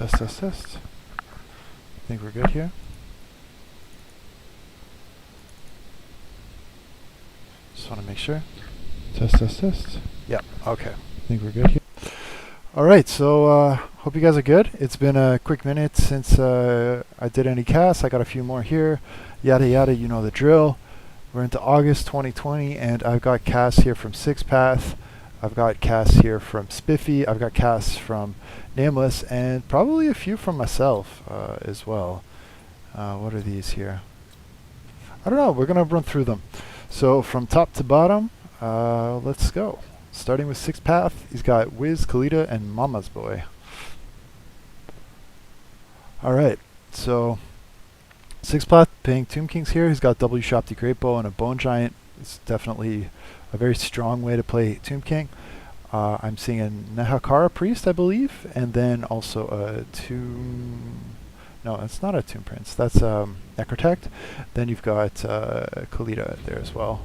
Test, test, test. I think we're good here. Just want to make sure. Test, test, test. Yep, okay. I think we're good here. Alright, so hope you guys are good. It's been a quick minute since I did any casts. I got a few more here. Yada yada, you know the drill. We're into August 2020 and I've got casts here from Six Path. I've got casts here from Spiffy. I've got casts from Nameless and probably a few from myself as well. What are these here? I don't know. We're going to run through them. So from top to bottom, let's go. Starting with Six Path, he's got Wiz, Kalita, and Mama's Boy. Alright, so Six Path paying Tomb Kings here. He's got W Shopty Great Bow and a Bone Giant. It's definitely a very strong way to play Tomb King. I'm seeing a Nehakara Priest, I believe, and then also a Tomb... No, it's not a Tomb Prince. That's Necrotect. Then you've got Kalita there as well.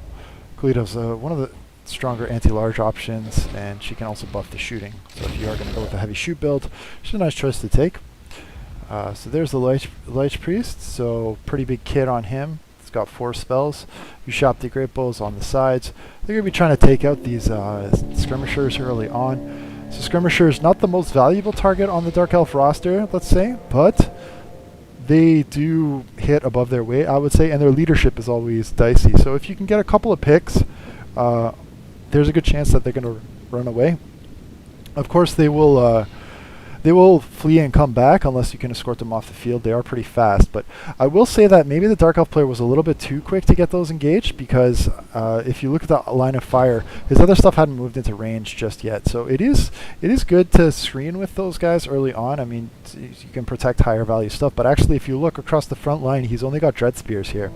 Kalita's one of the stronger anti-large options, and she can also buff the shooting. So if you are going to go with a heavy shoot build, she's a nice choice to take. So there's the Lich Priest, so pretty big kit on him. It's got 4 spells. You shop the Great Bows on the sides. They're going to be trying to take out these skirmishers early on. So skirmishers, not the most valuable target on the Dark Elf roster, let's say, but they do hit above their weight, I would say, and their leadership is always dicey. So if you can get a couple of picks, there's a good chance that they're going to run away. Of course, they will flee and come back unless you can escort them off the field. They are pretty fast, but I will say that maybe the Dark Elf player was a little bit too quick to get those engaged, because if you look at the line of fire, his other stuff hadn't moved into range just yet. So it is good to screen with those guys early on. I mean, you can protect higher value stuff, but actually if you look across the front line, he's only got Dread Spears here.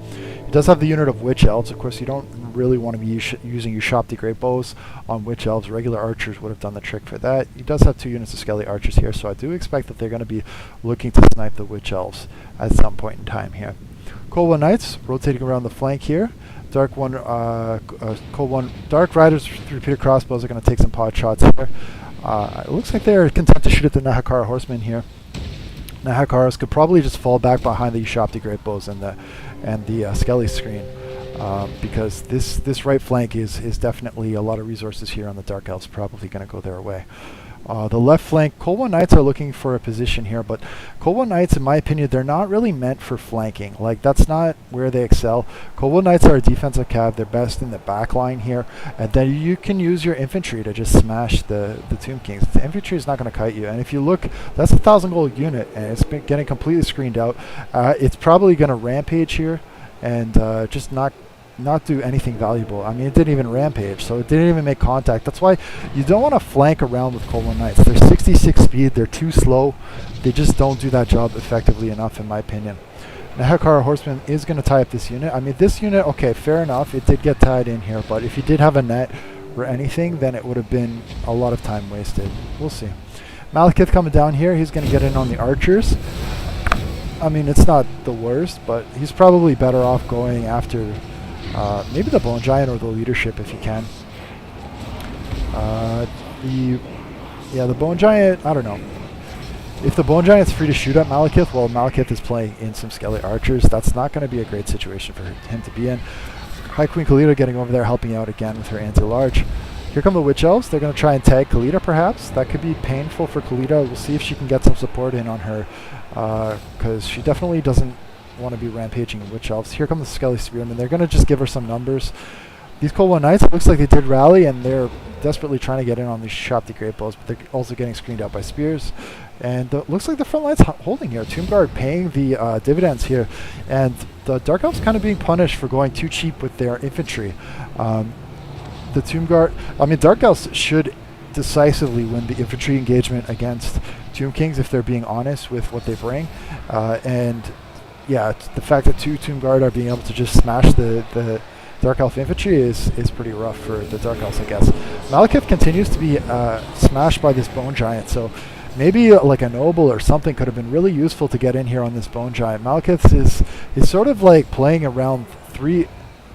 He does have the unit of Witch Elves. Of course, you don't really want to be using your Shopty Great Bows on Witch Elves. Regular archers would have done the trick for that. He does have 2 units of Skelly Archers here, so I do expect that they're going to be looking to snipe the Witch Elves at some point in time here. Cold One Knights rotating around the flank here. Dark Riders with repeater crossbows are going to take some pod shots here. It looks like they're content to shoot at the Nehakara Horsemen here. Nehakaras could probably just fall back behind the Shopty Great Bows and the Skelly screen, because this right flank is definitely a lot of resources here on the Dark Elves, probably going to go their way. The left flank, Cold One Knights are looking for a position here, but Cold One Knights, in my opinion, they're not really meant for flanking. Like, that's not where they excel. Cold One Knights are a defensive cav. They're best in the back line here, and then you can use your infantry to just smash the Tomb Kings. The infantry is not going to kite you, and if you look, that's a 1,000 gold unit, and it's been getting completely screened out. It's probably going to rampage here and just not do anything valuable. I mean, it didn't even rampage, so it didn't even make contact. That's why you don't want to flank around with Cold One Knights. They're 66 speed, they're too slow. They just don't do that job effectively enough, in my opinion. Nehakara Horseman is going to tie up this unit. I mean, this unit, okay, fair enough, it did get tied in here, but if you did have a net or anything, then it would have been a lot of time wasted. We'll see. Malekith coming down here, he's going to get in on the archers. I mean, it's not the worst, but he's probably better off going after maybe the Bone Giant or the leadership if you can. The Bone Giant, I don't know. If the Bone Giant's free to shoot at Malekith, well, Malekith is playing in some Skelly Archers. That's not going to be a great situation for him to be in. High Queen Kalita getting over there, helping out again with her anti-large. Here come the Witch Elves. They're going to try and tag Kalita, perhaps. That could be painful for Kalita. We'll see if she can get some support in on her, because she definitely doesn't want to be rampaging Witch Elves. Here come the Skelly Spearmen. They're going to just give her some numbers. These Cold One Knights, it looks like they did rally, and they're desperately trying to get in on these Shopty Great Bows, but they're also getting screened out by spears. And looks like the front line's holding here. Tomb Guard paying the dividends here, and the Dark Elves kind of being punished for going too cheap with their infantry. The Tomb Guard, I mean, Dark Elves should decisively win the infantry engagement against Tomb Kings if they're being honest with what they bring. And yeah, the fact that 2 Tomb Guard are being able to just smash the Dark Elf infantry is pretty rough for the Dark Elves, I guess. Malekith continues to be smashed by this Bone Giant, so maybe like a Noble or something could have been really useful to get in here on this Bone Giant. Malekith is sort of like playing around 3,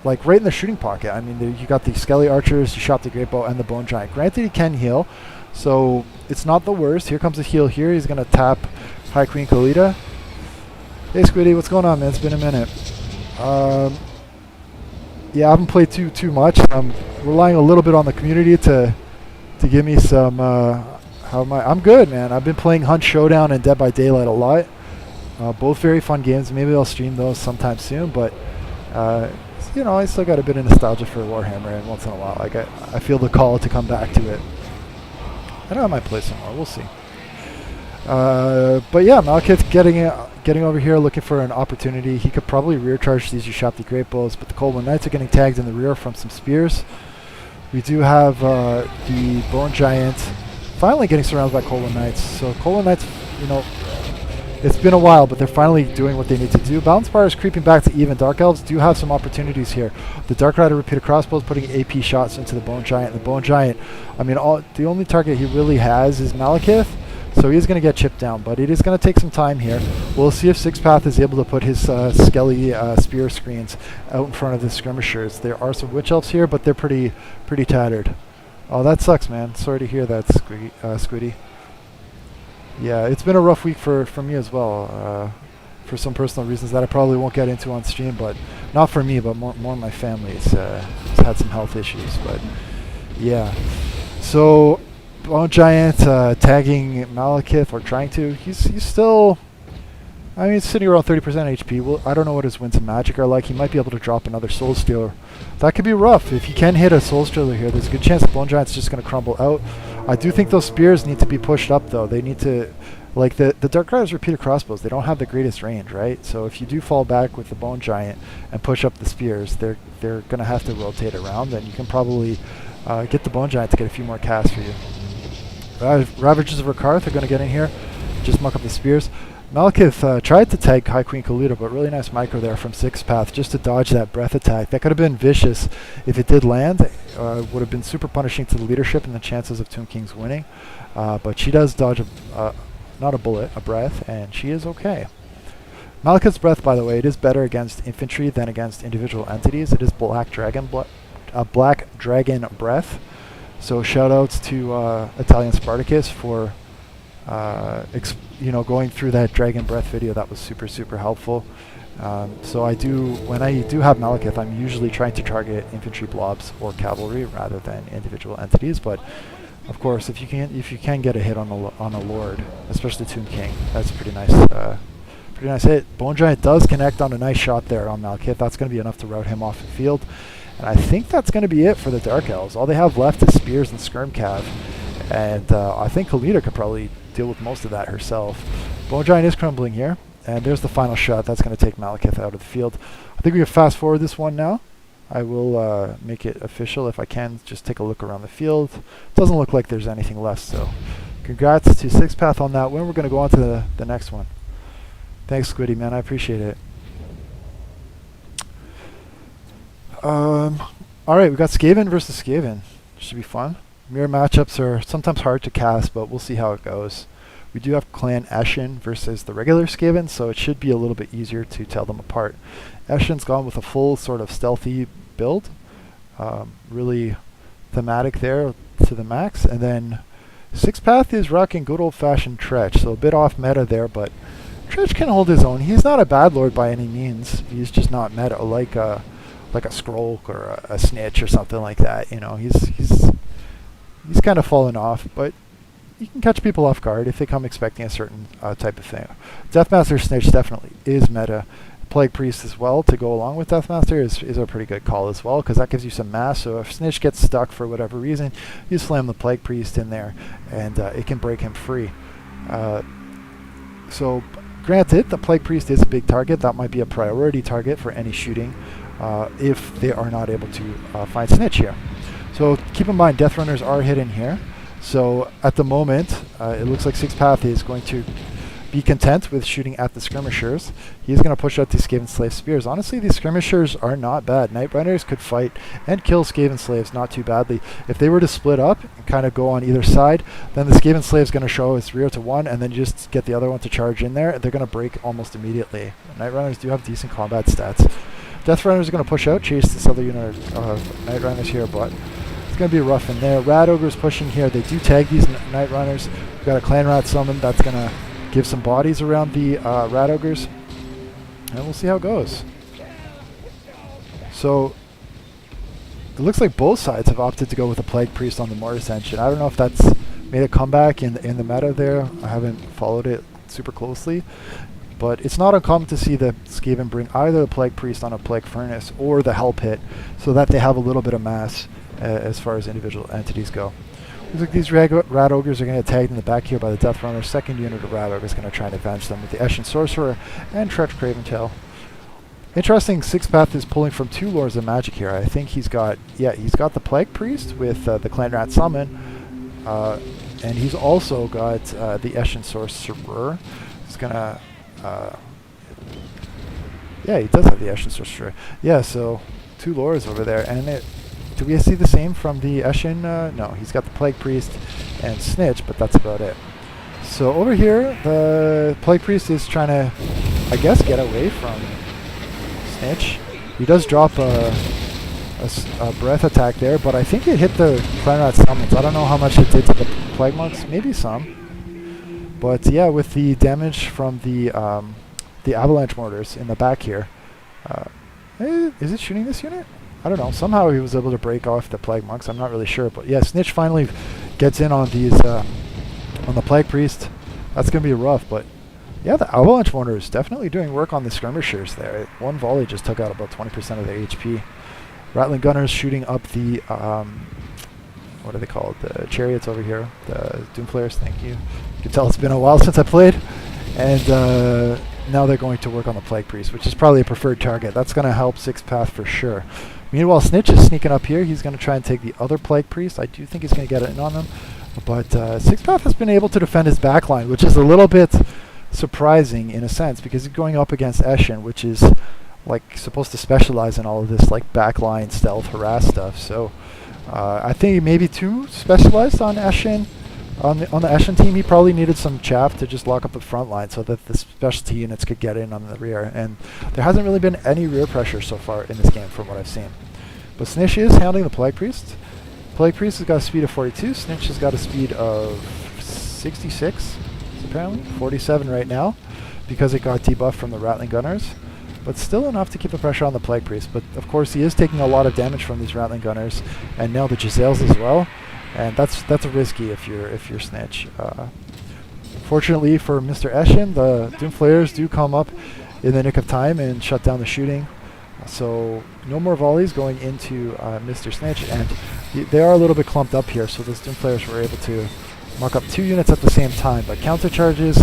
like right in the shooting pocket. I mean, you got the Skelly Archers, you shot the Great Bow, and the Bone Giant. Granted, he can heal, so it's not the worst. Here comes the heal here. He's going to tap High Queen Kalita. Hey Squiddy, what's going on, man? It's been a minute. Yeah, I haven't played too much. I'm relying a little bit on the community to give me some. I'm good, man. I've been playing Hunt Showdown and Dead by Daylight a lot. Both very fun games. Maybe I'll stream those sometime soon, but you know, I still got a bit of nostalgia for Warhammer, and once in a while, like I feel the call to come back to it. I know I might play some more. We'll see. But yeah, Malekith's getting over here looking for an opportunity. He could probably rear charge these Ushapti Great Bows, but the Cold One Knights are getting tagged in the rear from some spears. We do have the Bone Giant finally getting surrounded by Cold One Knights. So Cold One Knights, you know, it's been a while, but they're finally doing what they need to do. Balance Bar is creeping back to even. Dark Elves do have some opportunities here. The Dark Rider repeated crossbows putting AP shots into the Bone Giant. The Bone Giant, I mean, the only target he really has is Malekith, so he's going to get chipped down, but it is going to take some time here. We'll see if Six Path is able to put his skelly spear screens out in front of the skirmishers. There are some Witch Elves here, but they're pretty tattered. Oh, that sucks, man. Sorry to hear that, Squiddy. Yeah, it's been a rough week for me as well, for some personal reasons that I probably won't get into on stream, but not for me, but more my family. It's had some health issues, but yeah. So Bone Giant tagging Malekith, or trying to. He's still, I mean, he's sitting around 30% HP. Well, I don't know what his Winds of Magic are like. He might be able to drop another Soul Stealer. That could be rough. If he can hit a Soul Stealer here, there's a good chance the Bone Giant's just going to crumble out. I do think those spears need to be pushed up, though. They need to, like the Dark Riders repeated crossbows, they don't have the greatest range, right? So if you do fall back with the Bone Giant and push up the spears, they're going to have to rotate around, and you can probably get the Bone Giant to get a few more casts for you. Ravages of Rakarth are going to get in here, just muck up the spears. Malekith tried to tag High Queen Kalita, but really nice micro there from Six Path just to dodge that breath attack. That could have been vicious if it did land. Would have been super punishing to the leadership and the chances of Tomb Kings winning. But she does dodge not a bullet, a breath, and she is okay. Malekith's breath, by the way, it is better against infantry than against individual entities. It is Black Dragon breath. So shout outs to Italian Spartacus for going through that Dragon Breath video. That was super helpful. So when I do have Malekith, I'm usually trying to target infantry blobs or cavalry rather than individual entities. But of course, if you can get a hit on a Lord, especially Tomb King, that's a pretty nice hit. Bone Giant does connect on a nice shot there on Malekith. That's going to be enough to rout him off the field. And I think that's going to be it for the Dark Elves. All they have left is Spears and Skirm Cav. And I think Kalita could probably deal with most of that herself. Bone Giant is crumbling here. And there's the final shot. That's going to take Malekith out of the field. I think we can fast forward this one now. I will make it official if I can. Just take a look around the field. Doesn't look like there's anything left. So congrats to Six Path on that win. We're going to go on to the next one. Thanks, Squiddy, man. I appreciate it. Alright, we got Skaven versus Skaven. Should be fun. Mirror matchups are sometimes hard to cast, but we'll see how it goes. We do have Clan Eshin versus the regular Skaven, so it should be a little bit easier to tell them apart. Eshin's gone with a full sort of stealthy build. Really thematic there to the max. And then Six Path is rocking good old-fashioned Tretch, so a bit off meta there, but Tretch can hold his own. He's not a bad lord by any means. He's just not meta like a Skrulk or a Snitch or something like that. You know, he's kind of fallen off, but you can catch people off guard if they come expecting a certain type of thing. Deathmaster Snitch definitely is meta. Plague Priest as well to go along with Deathmaster is a pretty good call as well, because that gives you some mass. So if Snitch gets stuck for whatever reason, you slam the Plague Priest in there, and it can break him free. So granted, the Plague Priest is a big target. That might be a priority target for any shooting if they are not able to find Snitch here. So keep in mind, Death Runners are hidden here. So at the moment, it looks like Six Path is going to be content with shooting at the skirmishers. He's going to push out these Skaven Slave Spears. Honestly, these skirmishers are not bad. Night Runners could fight and kill Skaven Slaves not too badly. If they were to split up and kind of go on either side, then the Skaven Slave is going to show his rear to one and then just get the other one to charge in there. They're going to break almost immediately. Night Runners do have decent combat stats. Death Runners are going to push out, chase this other unit of Night Runners here, but it's going to be rough in there. Rat Ogre's pushing here. They do tag these Night Runners. We've got a Clan Rat summon that's going to give some bodies around the rat ogres, and we'll see how it goes. So it looks like both sides have opted to go with a Plague Priest on the Mortar Ascension. I don't know if that's made a comeback in the meta there. I haven't followed it super closely, but it's not uncommon to see the Skaven bring either the Plague Priest on a Plague Furnace or the Hell Pit, so that they have a little bit of mass as far as individual entities go. Looks like these rat ogres are going to get tagged in the back here by the Death Runner. Second unit of rat ogres is going to try and advance them with the Eshin Sorcerer and Tretch Craventail. Interesting, Sixth Path is pulling from 2 Lords of Magic here. I think he's got the Plague Priest with the Clan Rat Summon, and he's also got the Eshin Sorcerer. He's gonna, yeah, he does have the Eshin Sorcerer. Yeah, so 2 Lords over there, and do we see the same from the Eshin? No, he's got the Plague Priest and Snitch, but that's about it. So over here, the Plague Priest is trying to, I guess, get away from Snitch. He does drop a breath attack there, but I think it hit the Clan Rat Summons. I don't know how much it did to the Plague Monks, maybe some. But yeah, with the damage from the Avalanche Mortars in the back here, is it shooting this unit? I don't know. Somehow he was able to break off the Plague Monks. I'm not really sure, but yeah, Snitch finally gets in on these on the Plague Priest. That's gonna be rough, but yeah, the Avalanche Mortar is definitely doing work on the skirmishers there. One volley just took out about 20% of their HP. Rattling Gunners shooting up the, what are they called? The chariots over here. The Doomflayers, thank you. You can tell it's been a while since I played. And now they're going to work on the Plague Priest, which is probably a preferred target. That's going to help Sixth Path for sure. Meanwhile, Snitch is sneaking up here. He's going to try and take the other Plague Priest. I do think he's going to get it in on them. But Sixth Path has been able to defend his backline, which is a little bit surprising in a sense, because he's going up against Eshin, which is like supposed to specialize in all of this like backline stealth harass stuff. So I think maybe too specialized on Eshin. On the Eshin team, he probably needed some chaff to just lock up the front line so that the specialty units could get in on the rear. And there hasn't really been any rear pressure so far in this game from what I've seen. But Snitch is handling the Plague Priest. Plague Priest has got a speed of 42. Snitch has got a speed of 66. Apparently 47 right now, because it got debuffed from the Rattling Gunners, but still enough to keep the pressure on the Plague Priest. But of course he is taking a lot of damage from these Rattling Gunners, and now the Giselles as well, and that's a risky if you're Snitch. Fortunately for Mr. Eshin, the Doomflayers do come up in the nick of time and shut down the shooting. So no more volleys going into Mr. Snitch, and they are a little bit clumped up here, so those Doomflayers were able to mark up 2 units at the same time. But counter charges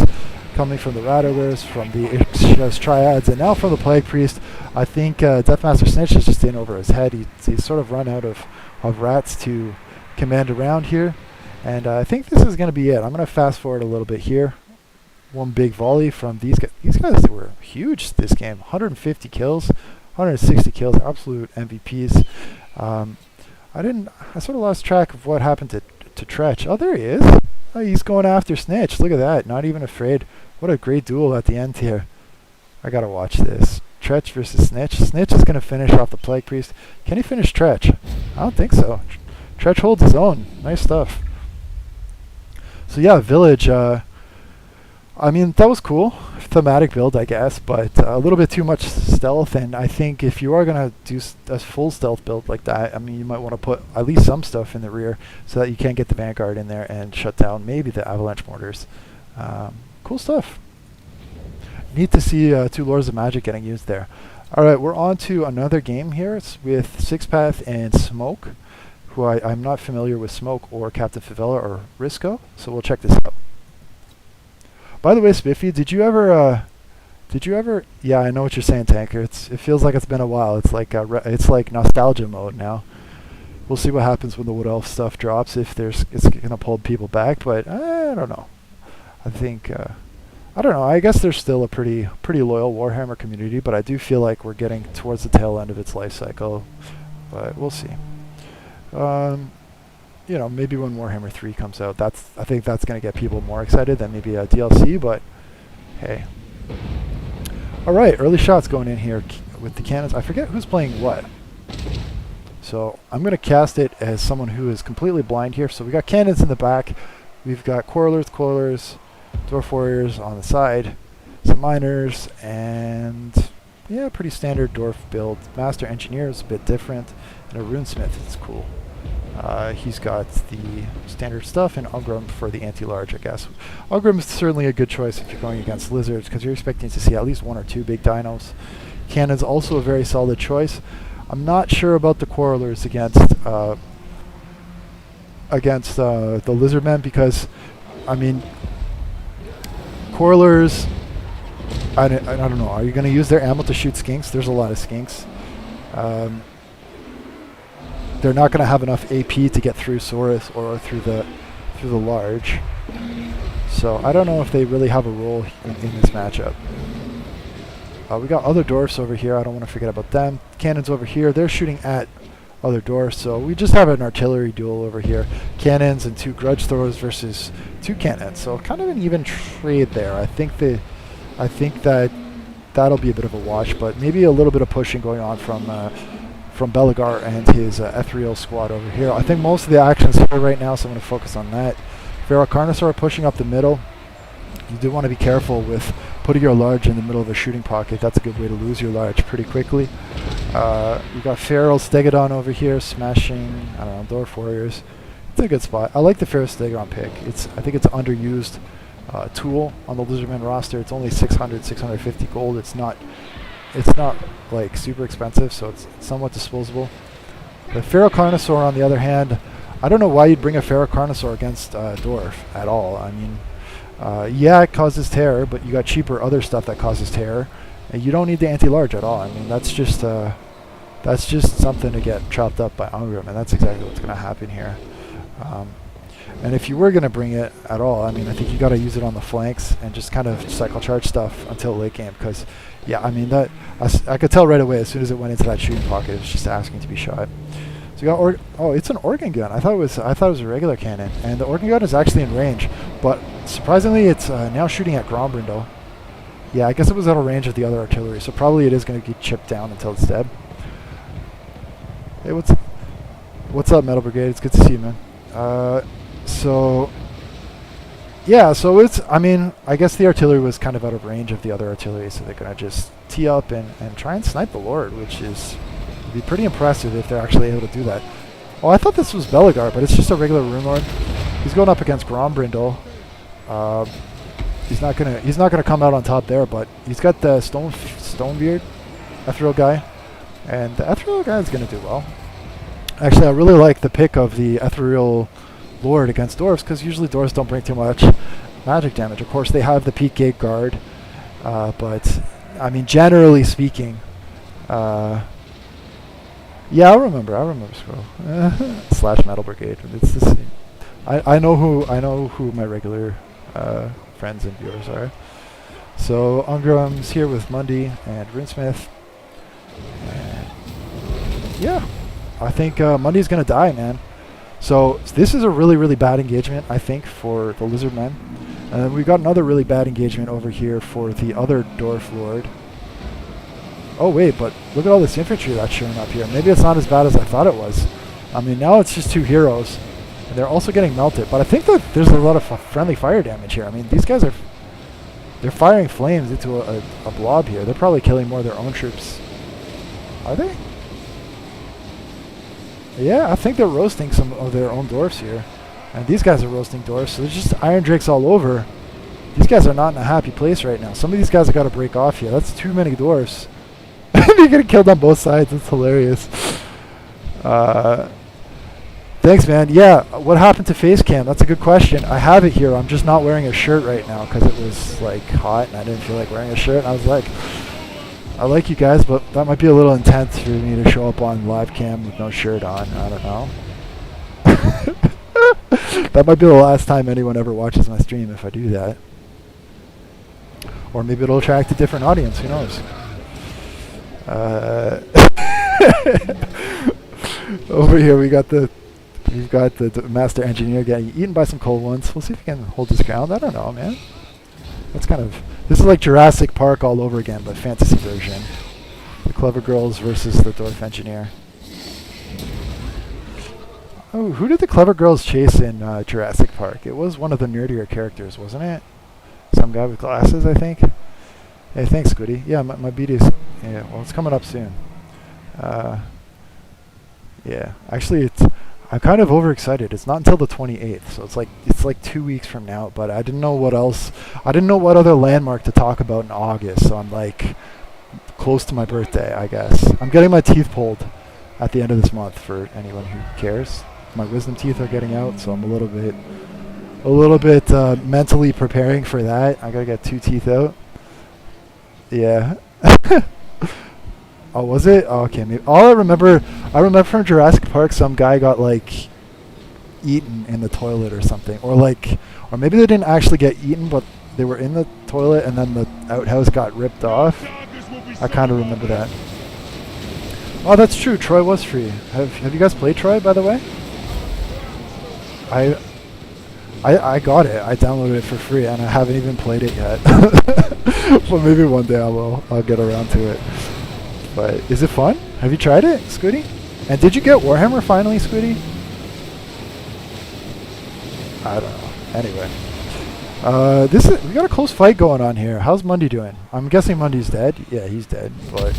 coming from the Rat Ogres, from the Triads, and now from the Plague Priest. I think Deathmaster Snitch is just in over his head. He's sort of run out of rats to command around here. And I think this is going to be it. I'm going to fast forward a little bit here. One big volley from these guys. These guys were huge this game. 150 kills, 160 kills, absolute MVPs. I sort of lost track of what happened to Tretch. Oh, there he is. Oh, he's going after Snitch. Look at that. Not even afraid. What a great duel at the end here. I gotta watch this. Tretch versus Snitch. Snitch is going to finish off the Plague Priest. Can he finish Tretch? I don't think so. Tretch holds his own. Nice stuff. So yeah, Village. I mean, that was cool. Thematic build, I guess, but a little bit too much stealth. And I think if you are going to do a full stealth build like that, I mean, you might want to put at least some stuff in the rear so that you can get the Vanguard in there and shut down maybe the Avalanche Mortars. Cool stuff. Neat to see 2 Lords of Magic getting used there. Alright, we're on to another game here. It's with Sixth Path and Smoke, who I'm not familiar with Smoke or Captain Favela or Risco, so we'll check this out. By the way, Spiffy, did you ever, yeah, I know what you're saying, Tanker. It feels like it's been a while. It's like nostalgia mode now. We'll see what happens when the Wood Elf stuff drops, if it's gonna pull people back, but I don't know. I think, I don't know, I guess there's still a pretty loyal Warhammer community, but I do feel like we're getting towards the tail end of its life cycle, but we'll see. You know, maybe when Warhammer 3 comes out, I think that's going to get people more excited than maybe a DLC, but hey. Alright, early shots going in here with the cannons. I forget who's playing what. So I'm going to cast it as someone who is completely blind here. So we got cannons in the back. We've got coilers, Dwarf warriors on the side, some miners, and yeah, pretty standard dwarf build. Master engineer is a bit different, and a runesmith is cool. He's got the standard stuff, and Ungrim for the anti-large, I guess. Ungrim is certainly a good choice if you're going against lizards, because you're expecting to see at least 1 or 2 big dinos. Cannon's also a very solid choice. I'm not sure about the Quarrelers against the Lizardmen, because, I mean, Quarrelers, I don't know, are you going to use their ammo to shoot skinks? There's a lot of skinks. They're not going to have enough AP to get through Saurus or through the large. So I don't know if they really have a role in this matchup. We got other dwarfs over here. I don't want to forget about them. Cannons over here. They're shooting at other dwarfs. So we just have an artillery duel over here. Cannons and 2 grudge throwers versus 2 cannons. So kind of an even trade there. I think that that'll be a bit of a wash, but maybe a little bit of pushing going on from Belagar and his ethereal squad over here. I think most of the action's here right now, so I'm going to focus on that. Feral Carnosaur pushing up the middle. You do want to be careful with putting your large in the middle of a shooting pocket. That's a good way to lose your large pretty quickly. We got Feral Stegodon over here smashing, I don't know, Dwarf Warriors. It's a good spot. I like the Feral Stegodon pick. I think it's an underused tool on the Lizardman roster. It's only 600, 650 gold. It's not like super expensive, so it's somewhat disposable. The Feral Carnosaur, on the other hand, I don't know why you'd bring a Feral Carnosaur against Dwarf at all. I mean, yeah, it causes terror, but you got cheaper other stuff that causes terror, and you don't need the anti-large at all. I mean, that's just something to get chopped up by Ungrim, and that's exactly what's going to happen here. And if you were going to bring it at all, I mean, I think you got to use it on the flanks and just kind of cycle charge stuff until late game, because, yeah, I mean, that I could tell right away as soon as it went into that shooting pocket, it was just asking to be shot. So you got it's an organ gun. I thought it was a regular cannon, and the organ gun is actually in range, but surprisingly, it's now shooting at Grombrindle. Yeah, I guess it was out of range of the other artillery, so probably it is going to get chipped down until it's dead. Hey, what's up, Metal Brigade? It's good to see you, man. So yeah, so I mean, I guess the artillery was kind of out of range of the other artillery, so they're going to just tee up and try and snipe the Lord, which would be pretty impressive if they're actually able to do that. Oh, I thought this was Belagar, but it's just a regular Rune Lord. He's going up against Grombrindle. He's not gonna come out on top there, but he's got the Stonebeard Ethereal guy, and the Ethereal guy is going to do well. Actually, I really like the pick of the Ethereal Lord against dwarves, because usually dwarves don't bring too much magic damage. Of course, they have the Peak Gate Guard, but I mean, generally speaking, yeah, I remember Scroll / Metal Brigade. It's the same. I know who my regular friends and viewers are. So Ungrim's here with Mundy and Runesmith, and yeah, I think Mundy's gonna die, man. So this is a really, really bad engagement, I think, for the Lizardmen. And we got another really bad engagement over here for the other Dwarf Lord. Oh wait, but look at all this infantry that's showing up here. Maybe it's not as bad as I thought it was. I mean, now it's just 2 heroes, and they're also getting melted. But I think that there's a lot of friendly fire damage here. I mean, these guys they're firing flames into a blob here. They're probably killing more of their own troops. Are they? Yeah, I think they're roasting some of their own dwarfs here. And these guys are roasting dwarfs, so there's just Iron Drakes all over. These guys are not in a happy place right now. Some of these guys have got to break off here. That's too many dwarfs. They're getting killed on both sides. It's hilarious. Thanks, man. Yeah, what happened to face cam? That's a good question. I have it here. I'm just not wearing a shirt right now because it was like hot and I didn't feel like wearing a shirt. And I was like, I like you guys, but that might be a little intense for me to show up on live cam with no shirt on. I don't know. That might be the last time anyone ever watches my stream if I do that. Or maybe it'll attract a different audience. Who knows? Over here we've got the master engineer getting eaten by some cold ones. We'll see if he can hold his ground. I don't know, man. That's this is like Jurassic Park all over again, but fantasy version. The clever girls versus the dwarf engineer. Oh, who did the clever girls chase in Jurassic Park? It was one of the nerdier characters, wasn't it? some guy with glasses, I think. Hey, thanks, Squiddy. Yeah, my BD's... Yeah, well, it's coming up soon. Yeah, actually, I'm kind of overexcited. It's not until the 28th, so it's like 2 weeks from now. But I didn't know what else. I didn't know what other landmark to talk about in August. So I'm like close to my birthday, I guess. I'm getting my teeth pulled at the end of this month for anyone who cares. My wisdom teeth are getting out, so I'm a little bit mentally preparing for that. I gotta get 2 teeth out. Yeah. Oh, was it? Oh, okay, maybe. All I remember from Jurassic Park, some guy got like eaten in the toilet or something, or maybe they didn't actually get eaten, but they were in the toilet and then the outhouse got ripped off. I kind of remember that. Oh, that's true. Troy was free. Have you guys played Troy, by the way? I got it. I downloaded it for free, and I haven't even played it yet. But maybe one day I'll get around to it. But is it fun? Have you tried it, Squiddy? And did you get Warhammer finally, Squiddy? I don't know. Anyway, we got a close fight going on here. How's Mundy doing? I'm guessing Mundy's dead. Yeah, he's dead. But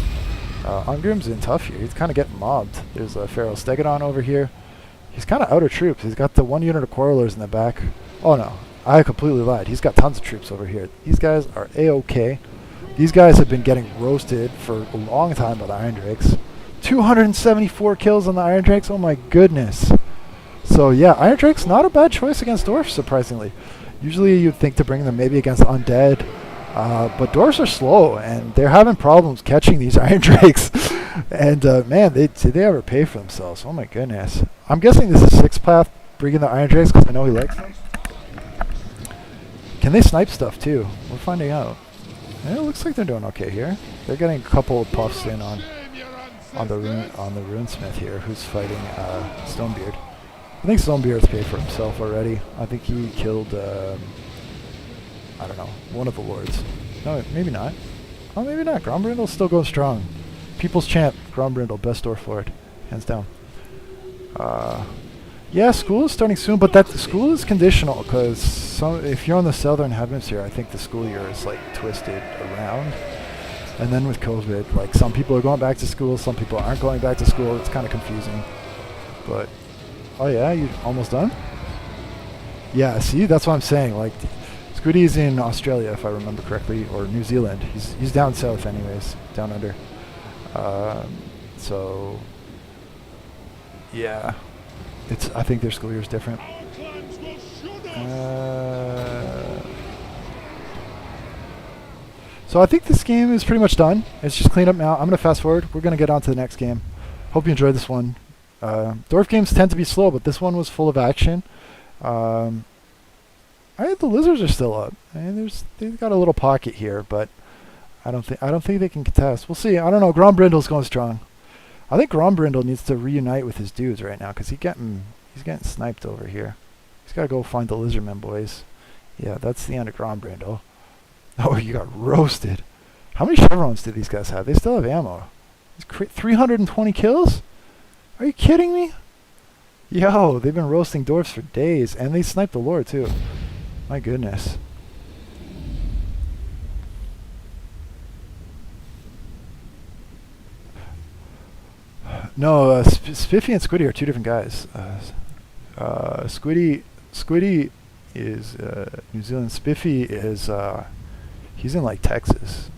Ungrim's in tough here. He's kind of getting mobbed. There's a Pharaoh Stegodon over here. He's kind of out of troops. He's got the 1 unit of Quarrelers in the back. Oh no, I completely lied. He's got tons of troops over here. These guys are A-okay. These guys have been getting roasted for a long time by the Iron Drakes. 274 kills on the Iron Drakes. Oh my goodness. So yeah, Iron Drake's not a bad choice against Dwarfs, surprisingly. Usually you'd think to bring them maybe against Undead. But Dwarfs are slow, and they're having problems catching these Iron Drakes. And man, did they ever pay for themselves? Oh my goodness. I'm guessing this is Six Path bringing the Iron Drakes because I know he likes them. Can they snipe stuff too? We're finding out. Yeah, it looks like they're doing okay here. They're getting a couple of puffs in on the runesmith here, who's fighting Stonebeard. I think Stonebeard's paid for himself already. I think he killed I don't know, one of the lords. No, maybe not. Oh, maybe not. Grombrindle's still going strong. People's champ, Grombrindle, best Dwarf Lord, hands down. Yeah, school is starting soon, but that school is conditional because if you're on the southern hemisphere, I think the school year is like twisted around. And then with COVID, like some people are going back to school, some people aren't going back to school. It's kind of confusing. But oh yeah, you almost done? Yeah, see, that's what I'm saying. Like Squiddy's in Australia, if I remember correctly, or New Zealand. He's down south, anyways, down under. So yeah. I think their school year is different. So I think this game is pretty much done. It's just clean up now. I'm going to fast forward. We're going to get on to the next game. Hope you enjoyed this one. Dwarf games tend to be slow, but this one was full of action. The lizards are still up. They've got a little pocket here, but I don't think they can contest. We'll see. I don't know. Grombrindle's going strong. I think Grombrindle needs to reunite with his dudes right now because he's getting sniped over here. He's got to go find the lizardmen, boys. Yeah, that's the end of Grombrindle. Oh, you got roasted. How many chevrons do these guys have? They still have ammo. 320 kills? Are you kidding me? Yo, they've been roasting dwarfs for days, and they sniped the lord too. My goodness. No, Spiffy and Squiddy are two different guys. Squiddy is New Zealand. Spiffy is he's in like Texas.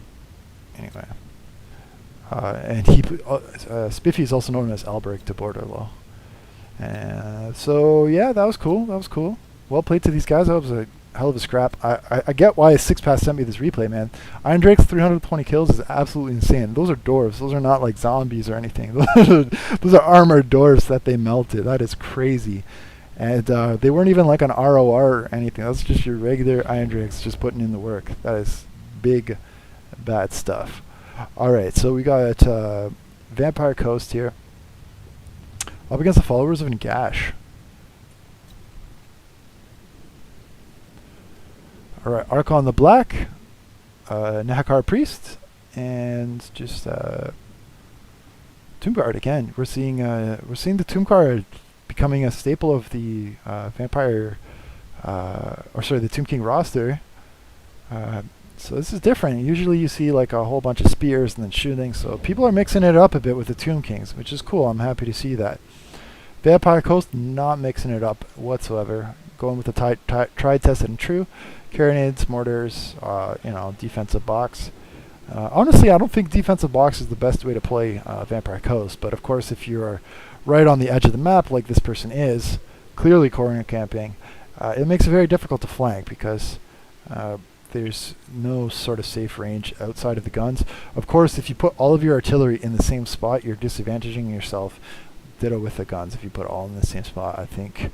Anyway, and Spiffy is also known as Albrecht de Borderlo. So yeah, that was cool. That was cool. Well played to these guys. That was a hell of a scrap. I get why Six Pass sent me this replay, man. Iron Drake's 320 kills is absolutely insane. Those are dwarves. Those are not like zombies or anything. Those are armored dwarves that they melted. That is crazy. And they weren't even like an ROR or anything. That's just your regular Iron Drakes just putting in the work. That is big, bad stuff. Alright, so we got Vampire Coast here. Up against the followers of Nagash. Alright, Archon the Black, Nahakar Priest, and just Tomb Guard again. We're seeing the Tomb Guard becoming a staple of the the Tomb King roster. So this is different. Usually you see like a whole bunch of spears and then shooting. So people are mixing it up a bit with the Tomb Kings, which is cool. I'm happy to see that. Vampire Coast not mixing it up whatsoever. Going with the tried, tested, and true. Carronades, mortars, defensive box. Honestly, I don't think defensive box is the best way to play Vampire Coast. But of course, if you're right on the edge of the map like this person is, clearly corner camping, it makes it very difficult to flank because there's no sort of safe range outside of the guns. Of course, if you put all of your artillery in the same spot, you're disadvantaging yourself. Ditto with the guns. If you put all in the same spot, I think.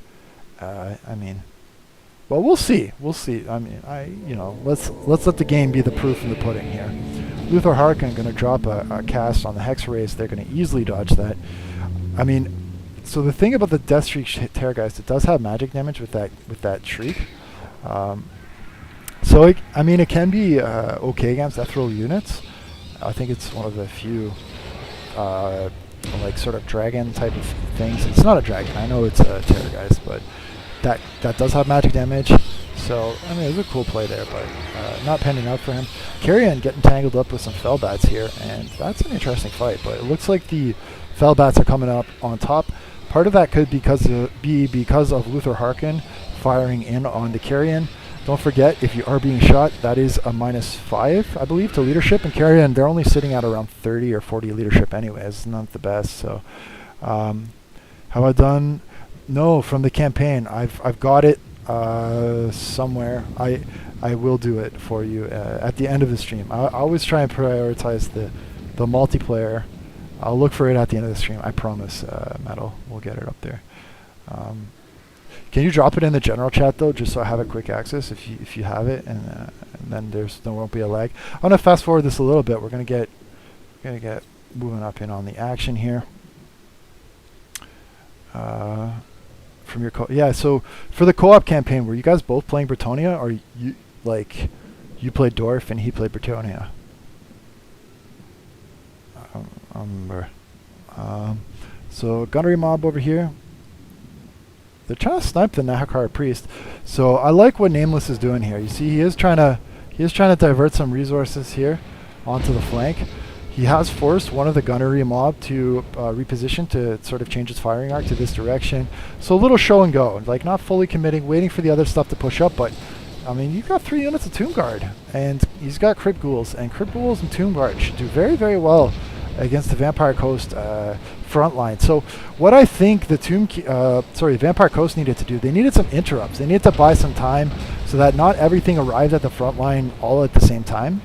Well, we'll see. We'll see. Let's let the game be the proof of the pudding here. Luther Harkin going to drop a cast on the Hex Race. They're going to easily dodge that. So the thing about the Death Shriek Terrorgeist, it does have magic damage with that shriek. So it can be okay against ethereal units. I think it's one of the few like sort of dragon type of things. It's not a dragon. I know it's a Terrorgeist, but that does have magic damage. So it was a cool play there, but not panning out for him. Carrion getting tangled up with some Fellbats here, and that's an interesting fight. But it looks like the Fellbats are coming up on top. Part of that could be because of Luther Harkin firing in on the Carrion. Don't forget, if you are being shot, that is a -5, I believe, to leadership. And Carrion, they're only sitting at around 30 or 40 leadership anyways. Not the best. So, have I done? No, from the campaign. I've got it somewhere. I will do it for you at the end of the stream. I always try and prioritize the multiplayer. I'll look for it at the end of the stream. I promise, Metal. We'll get it up there. Can you drop it in the general chat though, just so I have a quick access if you have it, and then there won't be a lag. I'm gonna fast forward this a little bit. We're gonna get moving up in on the action here. From your so for the co-op campaign, were you guys both playing Bretonnia, or you played Dwarf and he played Bretonnia? So gunnery mob over here. They're trying to snipe the Nahakar priest. So I like what Nameless is doing here. You see, he is trying to divert some resources here onto the flank. He has forced one of the gunnery mob to reposition to sort of change its firing arc to this direction. So a little show and go, like not fully committing, waiting for the other stuff to push up. But you've got 3 units of Tomb Guard, and he's got Crypt Ghouls, and Crypt Ghouls and Tomb Guard should do very, very well against the Vampire Coast front line. So what I think the Vampire Coast needed to do, they needed some interrupts. They needed to buy some time so that not everything arrived at the front line all at the same time.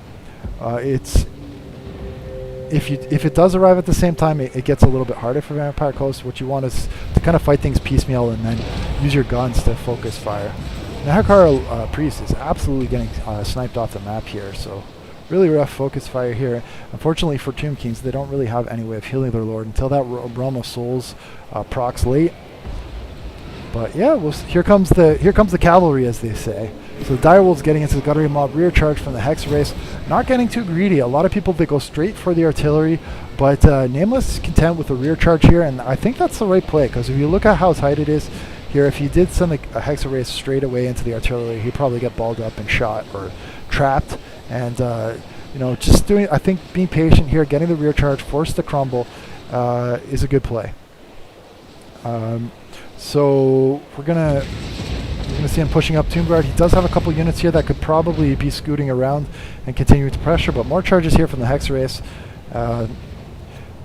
If it does arrive at the same time, it gets a little bit harder for Vampire Coast. What you want is to kind of fight things piecemeal and then use your guns to focus fire. Nahakar Priest is absolutely getting sniped off the map here, so really rough focus fire here. Unfortunately for Tomb Kings, they don't really have any way of healing their lord until that Realm of Souls procs late. But yeah, here comes the cavalry, as they say. So the Direwolves getting into the gunnery mob, rear charge from the Hex Race, not getting too greedy. A lot of people, they go straight for the artillery, but Nameless is content with the rear charge here, and I think that's the right play, because if you look at how tight it is here, if he did send a Hex Race straight away into the artillery, he'd probably get balled up and shot or trapped. And just doing, I think being patient here, getting the rear charge, forced to crumble, is a good play. So we're gonna see him pushing up Tomb Guard. He does have a couple units here that could probably be scooting around and continuing to pressure, but more charges here from the Hex Race.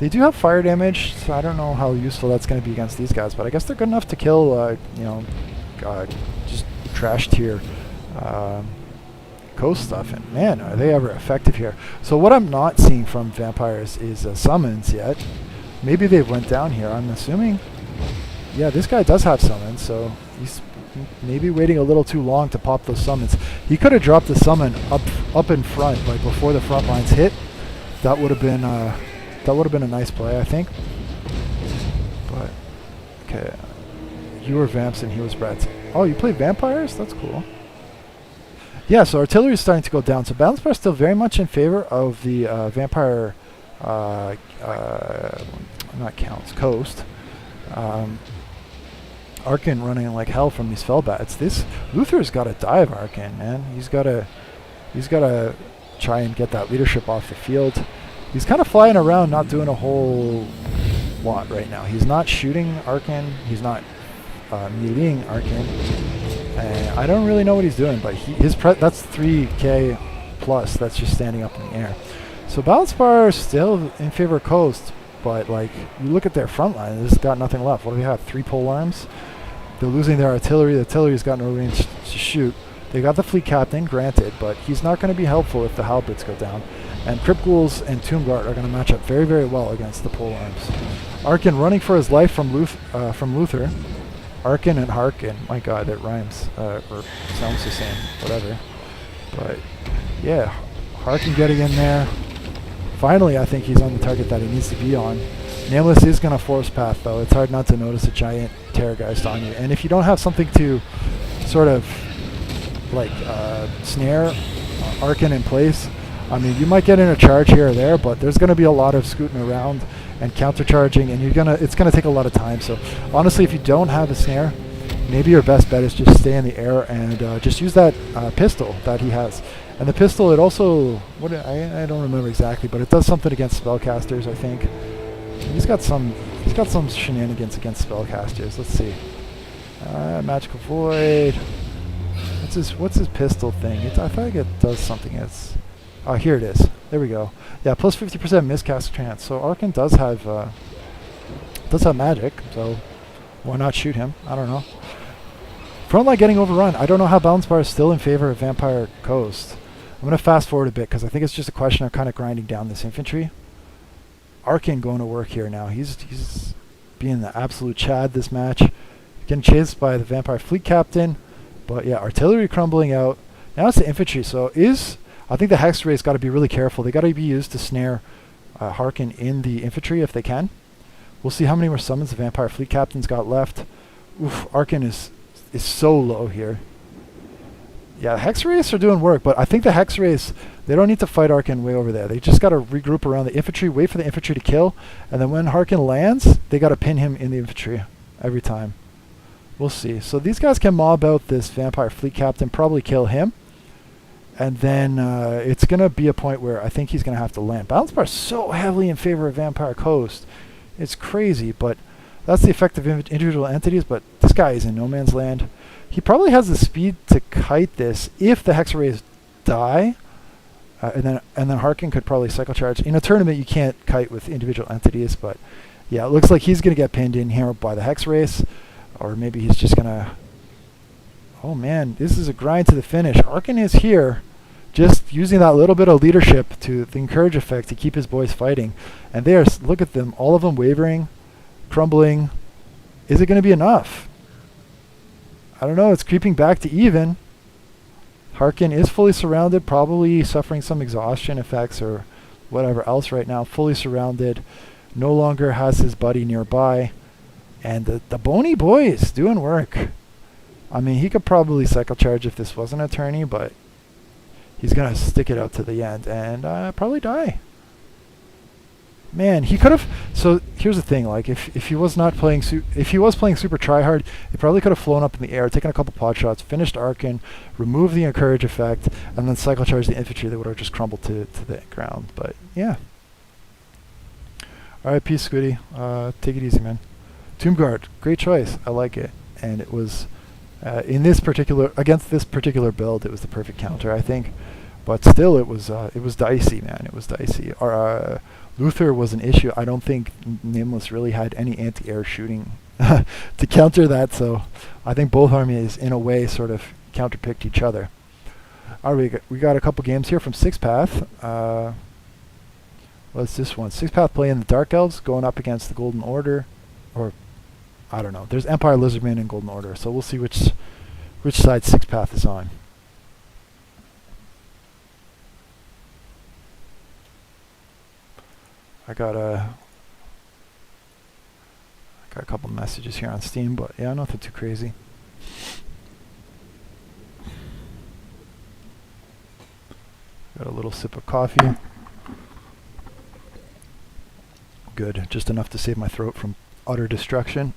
They do have fire damage, so I don't know how useful that's going to be against these guys, but I guess they're good enough to kill, just trash tier coast stuff. And man, are they ever effective here. So what I'm not seeing from vampires is summons yet. Maybe they went down here, I'm assuming. Yeah, this guy does have summons, so he's maybe waiting a little too long to pop those summons. He could have dropped the summon up in front, like before the front lines hit. That would have been a nice play, I think. But okay, you were Vamps and he was Brett's. Oh, you played vampires? That's cool. Yeah, so artillery is starting to go down. So balance bar is still very much in favor of the vampire, not counts, coast. Arkin running like hell from these Fellbats. This Luther's got to dive Arkin, man. He's got to He's got to try and get that leadership off the field. He's kind of flying around, not doing a whole lot right now. He's not shooting Arkin. He's not meleeing Arkin. And I don't really know what he's doing, but that's 3k plus. That's just standing up in the air. So Balance Bar is still in favor of Coast, but like you look at their front line, there's got nothing left. What do they have? 3 pole arms. They're losing their artillery. The artillery's got no range to shoot. They got the fleet captain, granted, but he's not going to be helpful if the halberds go down. And Crypt Ghouls and Tomb Guard are going to match up very, very well against the pole arms. Arkin running for his life from Luther. Arkin and Harkin. My God, that rhymes or sounds the same. Whatever. But yeah, Harkin getting in there. Finally, I think he's on the target that he needs to be on. Nameless is going to force path, though. It's hard not to notice a giant Terrorgeist on you. And if you don't have something to sort of like snare Arkin in place, I mean, you might get in a charge here or there, but there's going to be a lot of scooting around and countercharging, and it's going to take a lot of time. So honestly, if you don't have a snare, maybe your best bet is just stay in the air and just use that pistol that he has. And the pistol, it also, I don't remember exactly, but it does something against spellcasters, I think. He's got some shenanigans against spellcasters. Let's see. Magical Void. What's his pistol thing? I thought it does something. Oh, here it is. There we go. Yeah, plus 50% miscast chance. So Arkin does have magic. So why not shoot him? I don't know. Frontline getting overrun. I don't know how Balance Bar is still in favor of Vampire Coast. I'm going to fast forward a bit because I think it's just a question of kind of grinding down this infantry. Arkin going to work here now. He's being the absolute Chad this match. Getting chased by the Vampire Fleet Captain. But yeah, artillery crumbling out. Now it's the infantry. So I think the Hex Ray's got to be really careful. They got to be used to snare Harkin in the infantry if they can. We'll see how many more summons the Vampire Fleet Captain's got left. Oof, Arkin is so low here. Yeah, the Hex Rays are doing work, but I think the Hex Rays, they don't need to fight Arkin way over there. They just got to regroup around the infantry, wait for the infantry to kill, and then when Harkin lands, they got to pin him in the infantry every time. We'll see. So these guys can mob out this Vampire Fleet Captain, probably kill him, and then it's going to be a point where I think he's going to have to land. Balance Bar is so heavily in favor of Vampire Coast. It's crazy, but that's the effect of individual entities, but this guy is in no man's land. He probably has the speed to kite this if the Hex Rays die, and then Harkin could probably cycle charge. In a tournament, you can't kite with individual entities, but yeah, it looks like he's going to get pinned in here by the Hex Rays, or maybe he's just going to... Oh man, this is a grind to the finish. Arkin is here, just using that little bit of leadership to the encourage effect to keep his boys fighting. And they are, look at them, all of them wavering, crumbling. Is it going to be enough? I don't know, it's creeping back to even. Harkin is fully surrounded, probably suffering some exhaustion effects or whatever else right now. Fully surrounded, no longer has his buddy nearby. And the bony boys doing work. I mean, he could probably cycle charge if this wasn't a tourney, but he's going to stick it out to the end and probably die. Man, he could have... So here's the thing, like if he was not playing... if he was playing super tryhard, he probably could have flown up in the air, taken a couple pod shots, finished Arkin, removed the encourage effect, and then cycle charged the infantry. They would have just crumbled to the ground. But yeah. Alright, peace, Squiddy. Take it easy, man. Tomb Guard, great choice. I like it. And it was... against this particular build, it was the perfect counter, I think. But still, it was dicey, man. It was dicey. Luther was an issue. I don't think Nameless really had any anti-air shooting to counter that, so I think both armies, in a way, sort of counterpicked each other. All right, we got a couple games here from Six Path. What's this one? Six Path playing the Dark Elves, going up against the Golden Order, or I don't know. There's Empire Lizardman and Golden Order, so we'll see which side Six Path is on. I got a couple messages here on Steam, but yeah, nothing too crazy. Got a little sip of coffee. Good, just enough to save my throat from utter destruction.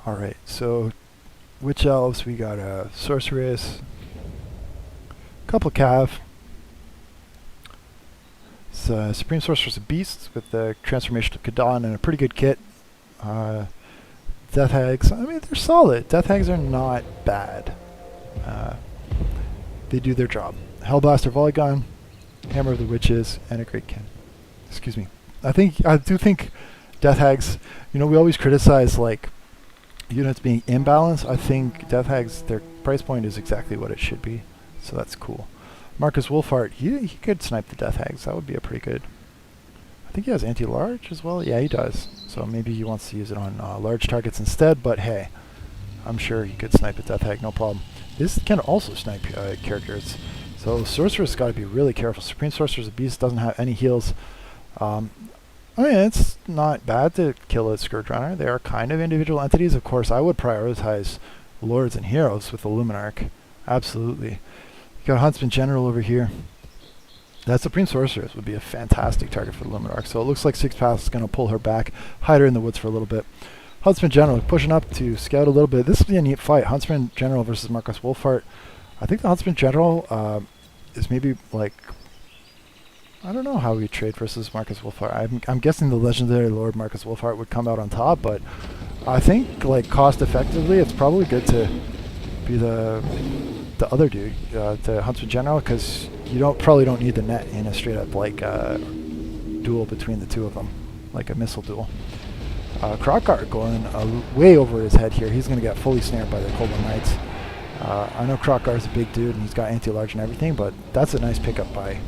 Alright, so Witch Elves, we got a Sorceress, Couple cav. It's Supreme Sorceress of Beasts with the transformation of Kadon and a pretty good kit. Death Hags, I mean, they're solid. Death Hags are not bad. They do their job. Hellblaster Volley Gun, Hammer of the Witches, and a Great Kin. Excuse me. I do think Death Hags, you know, we always criticize like units being imbalanced. I think Death Hags, their price point is exactly what it should be. So that's cool. Marcus Wolfhart, he could snipe the Death Hags. That would be a pretty good. I think he has anti-large as well. Yeah, he does. So maybe he wants to use it on large targets instead. But hey, I'm sure he could snipe a Death Hag, no problem. This can also snipe characters. So Sorcerer's got to be really careful. Supreme Sorcerer's Beast doesn't have any heals. I mean, it's not bad to kill a Scourge Runner. They are kind of individual entities. Of course, I would prioritize Lords and Heroes with the Luminarch. Absolutely. You got Huntsman General over here. That Supreme Sorceress would be a fantastic target for the Luminarch. So it looks like Six Paths is going to pull her back, hide her in the woods for a little bit. Huntsman General pushing up to scout a little bit. This would be a neat fight. Huntsman General versus Marcus Wolfhart. I think the Huntsman General is maybe like, I don't know how we trade versus Marcus Wolfhart. I'm guessing the legendary Lord Marcus Wolfhart would come out on top, but I think like cost effectively, it's probably good to be the other dude, the Huntsman General, because you probably don't need the net in a straight up like duel between the two of them, like a missile duel. Crockguard going way over his head here. He's going to get fully snared by the Coldman Knights. I know Crockguard's a big dude and he's got anti-large and everything, but that's a nice pickup by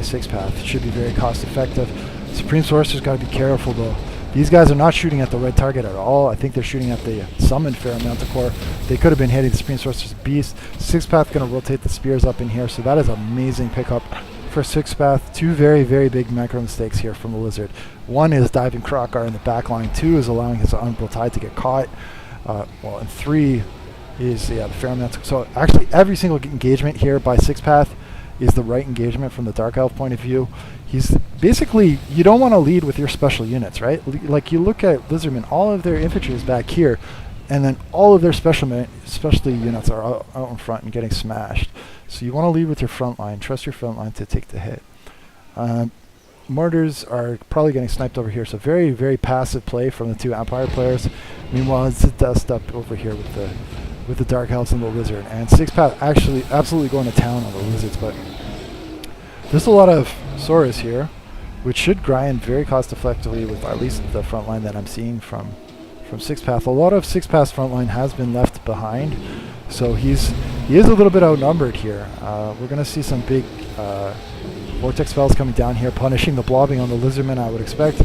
Six Path. It should be very cost effective. Supreme Sorcerer's got to be careful though. These guys are not shooting at the red target at all. I think they're shooting at the summoned Pharaoh Manticore. They could have been hitting the Supreme Sorcerer's Beast. Six Path going to rotate the spears up in here, so that is an amazing pickup for Six Path. Two very, very big micro mistakes here from the Lizard. One is diving Crockguard in the back line. Two is allowing his Unbreakable Tide to get caught. And three is the Pharaoh Manticore. So actually every single engagement here by Six Path is the right engagement from the Dark Elf point of view. He's basically, you don't want to lead with your special units, right? Like you look at Lizardmen, all of their infantry is back here, and then all of their specialty units are out in front and getting smashed. So you want to lead with your front line. Trust your front line to take the hit. Mortars are probably getting sniped over here, so very, very passive play from the two Empire players. Meanwhile, it's a dust up over here with the Dark Elves and the Lizard. And Six Path actually absolutely going to town on the Lizards, but there's a lot of Saurus here, which should grind very cost effectively with at least the front line that I'm seeing from Six Path. A lot of Six Path's front line has been left behind, so he is a little bit outnumbered here. We're going to see some big Vortex spells coming down here, punishing the blobbing on the Lizardmen, I would expect.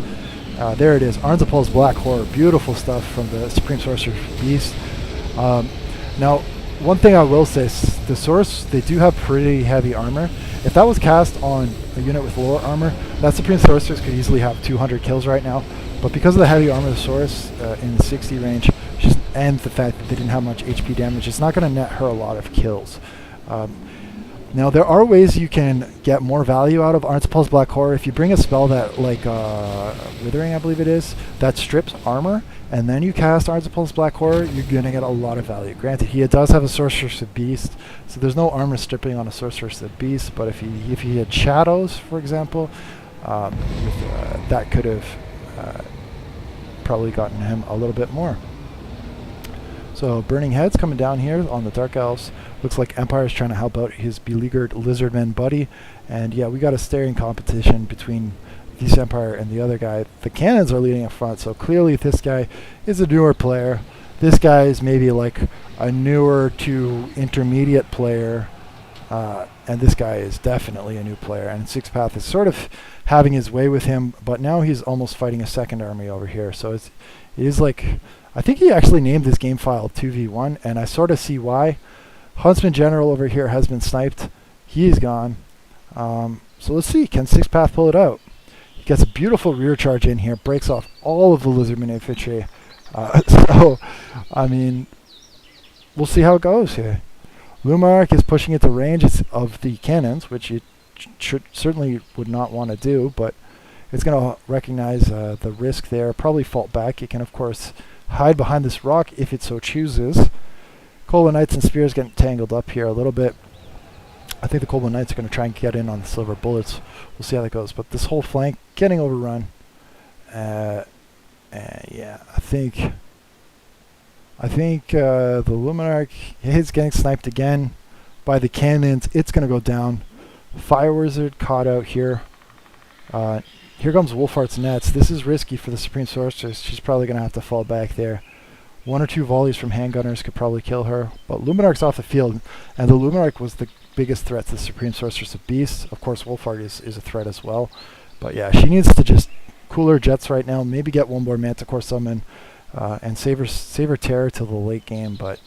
There it is, Arns of Paul's Black Horror. Beautiful stuff from the Supreme Sorcerer's Beast. Now, one thing I will say, the Source, they do have pretty heavy armor. If that was cast on a unit with lower armor, that Supreme Sorceress could easily have 200 kills right now. But because of the heavy armor of the Source in the 60 range, and the fact that they didn't have much HP damage, it's not going to net her a lot of kills. Now, there are ways you can get more value out of Arns of Paul's Black Horror. If you bring a spell that, like Withering, I believe it is, that strips armor, and then you cast Arns of Paul's Black Horror, you're going to get a lot of value. Granted, he does have a Sorceress of Beast, so there's no armor stripping on a Sorceress of Beast, but if he had Shadows, for example, that could have probably gotten him a little bit more. So Burning Heads coming down here on the Dark Elves. Looks like Empire's trying to help out his beleaguered Lizardman buddy. And yeah, we got a staring competition between this Empire and the other guy. The cannons are leading up front, so clearly this guy is a newer player. This guy is maybe like a newer to intermediate player. And this guy is definitely a new player. And Six Path is sort of having his way with him, but now he's almost fighting a second army over here. So it is like, I think he actually named this game file 2v1, and I sort of see why. Huntsman General over here has been sniped. He is gone. So let's see, can Six Path pull it out? He gets a beautiful rear charge in here, breaks off all of the Lizardman infantry. So, I mean, we'll see how it goes here. Lumark is pushing it to range of the cannons, which it certainly would not want to do, but it's going to recognize the risk there, probably fall back. It can, of course, hide behind this rock if it so chooses. Cola Knights and Spears getting tangled up here a little bit. I think the Cold One Knights are going to try and get in on the Silver Bullets. We'll see how that goes. But this whole flank getting overrun. Yeah, I think the Luminarch is getting sniped again by the cannons. It's going to go down. Fire Wizard caught out here. Here comes Wolfart's Nets. This is risky for the Supreme Sorceress. She's probably going to have to fall back there. 1 or 2 volleys from handgunners could probably kill her. But Luminarch's off the field, and the Luminarch was the biggest threat to the Supreme Sorceress of Beasts. Of course, Wolfart is a threat as well. But yeah, she needs to just cool her jets right now, maybe get one more Manticore summon, and save her terror till the late game. But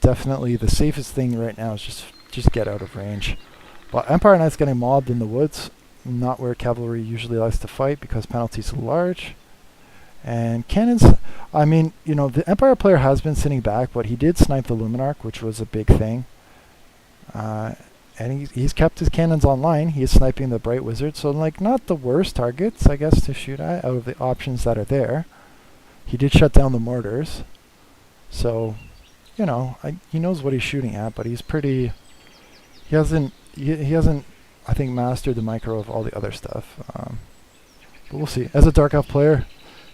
definitely the safest thing right now is just get out of range. But Empire Knight's getting mobbed in the woods, not where cavalry usually likes to fight because penalties are large. And cannons, I mean, you know, the Empire player has been sitting back, but he did snipe the Luminarch, which was a big thing. And he's kept his cannons online. He is sniping the Bright Wizard, so like not the worst targets, I guess, to shoot at out of the options that are there. He did shut down the mortars, so you know he knows what he's shooting at, but he's pretty. He hasn't, I think, mastered the micro of all the other stuff. But we'll see. As a Dark Elf player,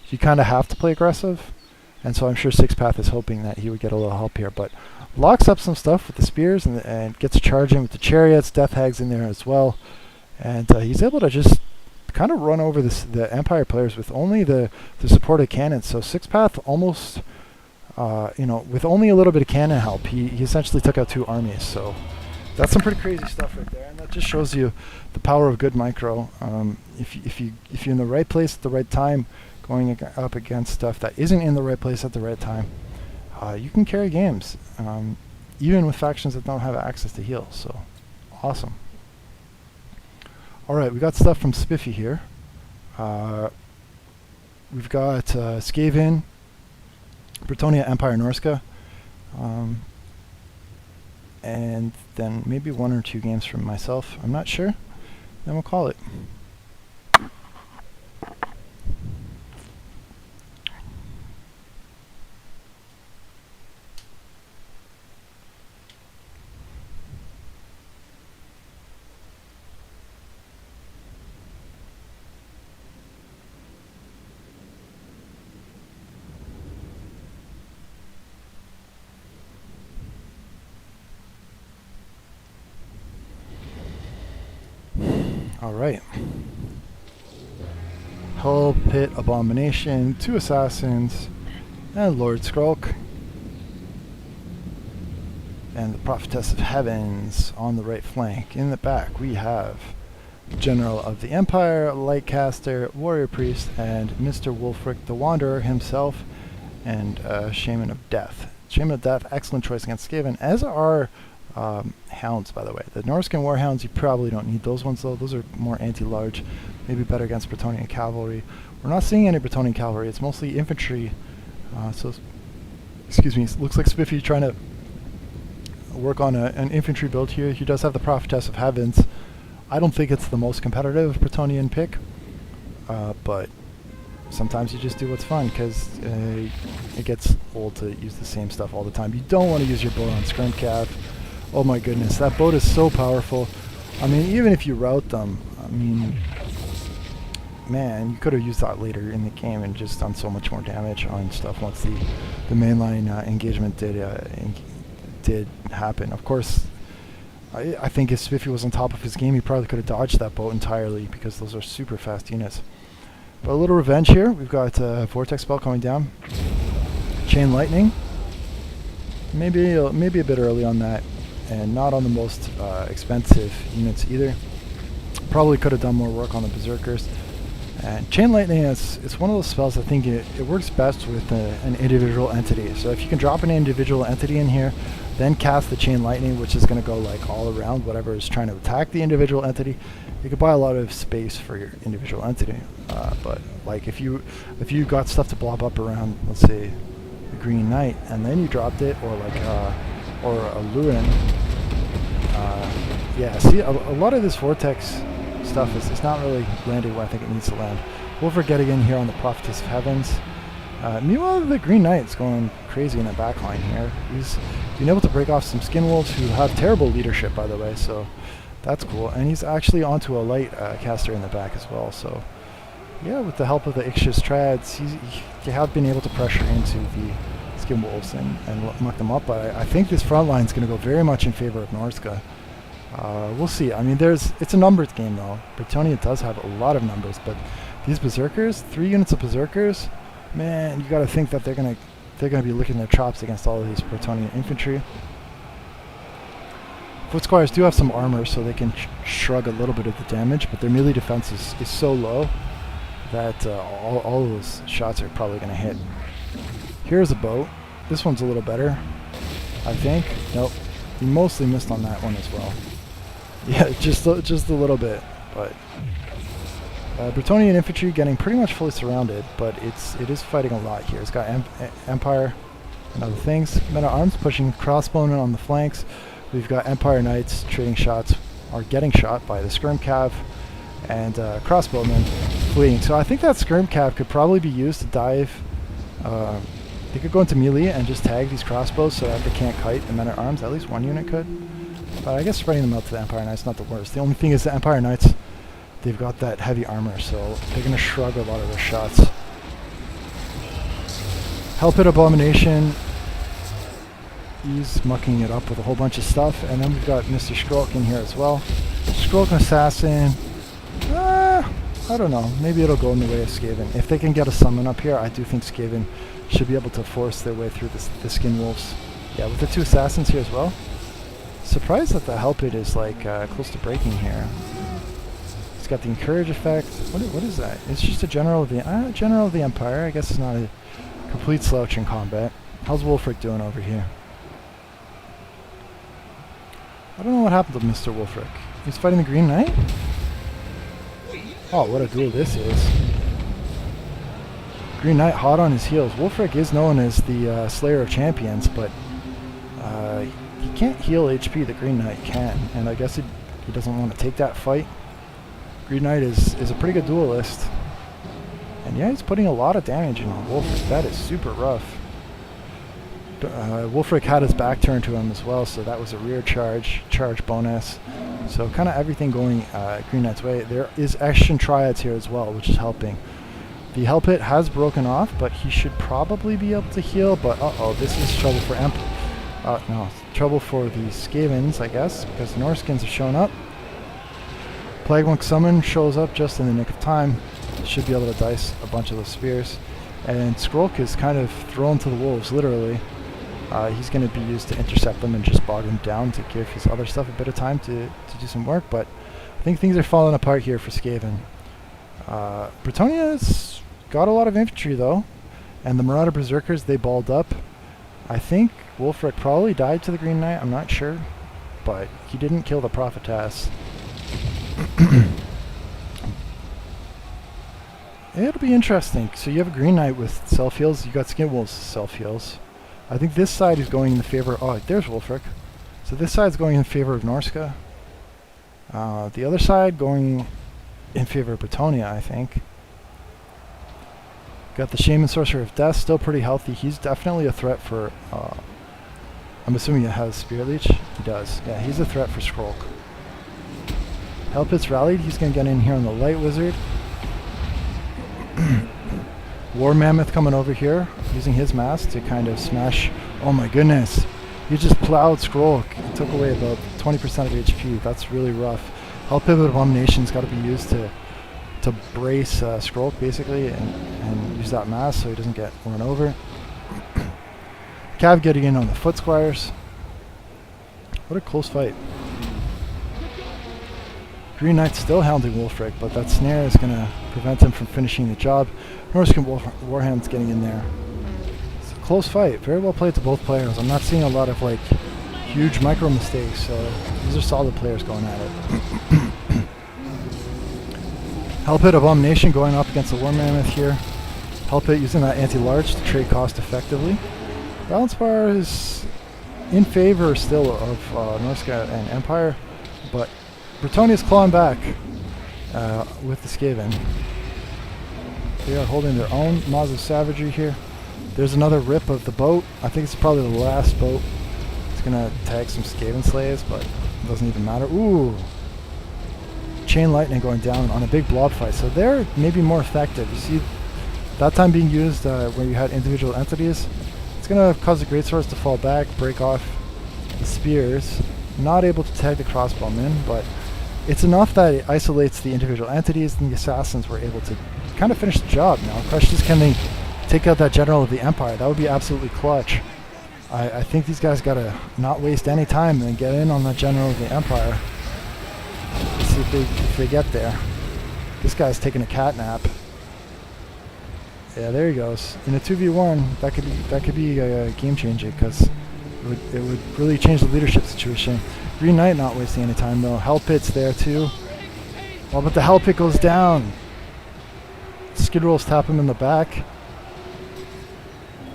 you kind of have to play aggressive, and so I'm sure Sixpath is hoping that he would get a little help here, but locks up some stuff with the spears and gets charging with the chariots. Death Hag's in there as well, and he's able to just kind of run over the Empire players with only the supported cannons. So Sixpath almost, you know, with only a little bit of cannon help, he essentially took out 2 armies. So that's some pretty crazy stuff right there, and that just shows you the power of good micro. If you're in the right place at the right time, going up against stuff that isn't in the right place at the right time, you can carry games, even with factions that don't have access to heals. So awesome. Alright, we got stuff from Spiffy here. We've got Skaven, Bretonnia, Empire, Norska, and then maybe 1 or 2 games from myself. I'm not sure. Then we'll call it. Alright. Hull Pit Abomination, 2 Assassins, and Lord Skrulk. And the Prophetess of Heavens on the right flank. In the back we have General of the Empire, Lightcaster, Warrior Priest, and Mr. Wulfric the Wanderer himself, and Shaman of Death. Shaman of Death, excellent choice against Skaven, as are hounds, by the way. The Norscan Warhounds, you probably don't need those ones though. Those are more anti-large, maybe better against Bretonnian cavalry. We're not seeing any Bretonnian cavalry, it's mostly infantry. So, excuse me, it looks like Spiffy trying to work on an infantry build here. He does have the Prophetess of Heavens. I don't think it's the most competitive Bretonnian pick, but sometimes you just do what's fun, because it gets old to use the same stuff all the time. You don't want to use your boat on Skirmcav. Oh my goodness, that boat is so powerful. I mean, even if you route them, I mean, man, you could have used that later in the game and just done so much more damage on stuff once the mainline engagement did happen. Of course, I think if Spiffy was on top of his game, he probably could have dodged that boat entirely, because those are super fast units. But a little revenge here. We've got Vortex Spell coming down. Chain Lightning. Maybe a bit early on that, and not on the most expensive units either. Probably could have done more work on the Berserkers. And Chain Lightning is one of those spells, I think it works best with an individual entity. So if you can drop an individual entity in here, then cast the Chain Lightning, which is going to go like all around whatever is trying to attack the individual entity, you could buy a lot of space for your individual entity. But like if you got stuff to blob up around, let's say, the Green Knight, and then you dropped it, or like or a Lewin, yeah. See, a lot of this Vortex stuff is not really landing where I think it needs to land. We'll forget again here on the Prophetess of Heavens, Meanwhile, the Green Knight's going crazy in the backline here. He's been able to break off some Skin Wolves who have terrible leadership, by the way, so that's cool. And he's actually onto a light caster in the back as well, so yeah, with the help of the Ixchis Trads, they have been able to pressure into the Skin Wolves and muck them up, but I think this front line is going to go very much in favor of Norska. We'll see. I mean, it's a numbers game, though. Bretonnia does have a lot of numbers, but these Berserkers, 3 units of Berserkers, man, you got to think that they're gonna be licking their chops against all of these Bretonnian infantry. Foot Squires do have some armor, so they can shrug a little bit of the damage, but their melee defense is so low that all of those shots are probably going to hit. Here's a boat. This one's a little better, I think. Nope, he mostly missed on that one as well. Yeah, just a little bit, but Bretonnian infantry getting pretty much fully surrounded, but it is fighting a lot here. It's got Empire and other things. Men-at-Arms pushing crossbowmen on the flanks. We've got Empire Knights trading shots, or getting shot by the Skirm Cav, and crossbowmen fleeing. So I think that Skirm Cav could probably be used to dive. They could go into melee and just tag these crossbows so that they can't kite the Men-at-Arms. At least one unit could. But I guess spreading them out to the Empire Knights is not the worst. The only thing is the Empire Knights, they've got that heavy armor, so they're going to shrug a lot of their shots. Hellpit Abomination, he's mucking it up with a whole bunch of stuff. And then we've got Mr. Skrulk in here as well. Skrulk Assassin, I don't know, maybe it'll go in the way of Skaven. If they can get a summon up here, I do think Skaven should be able to force their way through the Skin Wolves. Yeah, with the 2 Assassins here as well. Surprised that the Hellpit is like close to breaking here. It's got the Encourage effect. What is that? It's just a General of the Empire. I guess it's not a complete slouch in combat. How's Wulfric doing over here? I don't know what happened to Mr. Wulfric. He's fighting the Green Knight? Oh, what a duel this is. Green Knight hot on his heels. Wulfric is known as the Slayer of Champions, but he can't heal HP. The Green Knight can, and I guess he doesn't want to take that fight. Green Knight is a pretty good duelist. And yeah, he's putting a lot of damage in on Wulfric. That is super rough. Wulfric had his back turned to him as well, so that was a rear charge bonus. So kind of everything going Green Knight's way. There is Action Triads here as well, which is helping. The Hellpit has broken off, but he should probably be able to heal. But uh-oh, this is trouble for no, trouble for the Skavens, I guess, because the Norskins have shown up. Plague Monk Summon shows up just in the nick of time. Should be able to dice a bunch of those spears. And Skrulk is kind of thrown to the wolves, literally. He's going to be used to intercept them and just bog them down to give his other stuff a bit of time to do some work. But I think things are falling apart here for Skaven. Bretonnia's got a lot of infantry, though. And the Marauder Berserkers, they balled up. I think Wulfric probably died to the Green Knight, I'm not sure. But he didn't kill the Prophetess. It'll be interesting. So you have a Green Knight with self-heals, you got Skin Wolves self-heals. I think this side is going in the favor... Oh, there's Wulfric. So this side's going in favor of Norska. The other side going in favor of Bretonnia, I think. Got the Shaman Sorcerer of Death, still pretty healthy. He's definitely a threat for... I'm assuming it has Spirit Leech. He does. Yeah, he's a threat for Skrulk. Hellpit's rallied. He's going to get in here on the Light Wizard. War Mammoth coming over here, using his mask to kind of smash... Oh my goodness. He just plowed Skrulk. He took away about 20% of HP. That's really rough. Hellpit Abomination's got to be used to brace Skrulk, basically, and use that mask so he doesn't get run over. Cav getting in on the Foot Squires. What a close fight. Green Knight's still hounding Wulfric, but that snare is going to prevent him from finishing the job. Norscan Warhound's getting in there. It's a close fight. Very well played to both players. I'm not seeing a lot of like huge micro mistakes, so these are solid players going at it. Hellpit Abomination going up against the War Mammoth here. Hellpit using that anti-large to trade cost effectively. Balance bar is in favor still of Norska and Empire, but Bretonnia's clawing back with the Skaven. They are holding their own. Maws of Savagery here. There's another rip of the boat. I think it's probably the last boat. It's gonna tag some Skaven slaves, but it doesn't even matter. Ooh! Chain lightning going down on a big blob fight. So they're maybe more effective. You see that time being used where you had individual entities. It's gonna cause the greatswords to fall back, break off the spears. Not able to tag the crossbowmen, but it's enough that it isolates the individual entities, and the assassins were able to kind of finish the job now. The question is, can they take out that general of the Empire? That would be absolutely clutch. I think these guys gotta not waste any time and get in on the general of the Empire. Let's see if they get there. This guy's taking a cat nap. Yeah, there he goes. In a 2v1, that could be game changing, because it would really change the leadership situation. Green Knight not wasting any time though. Hell Pit's there too. Oh, but the Hell Pit goes down. Skid Rolls tap him in the back.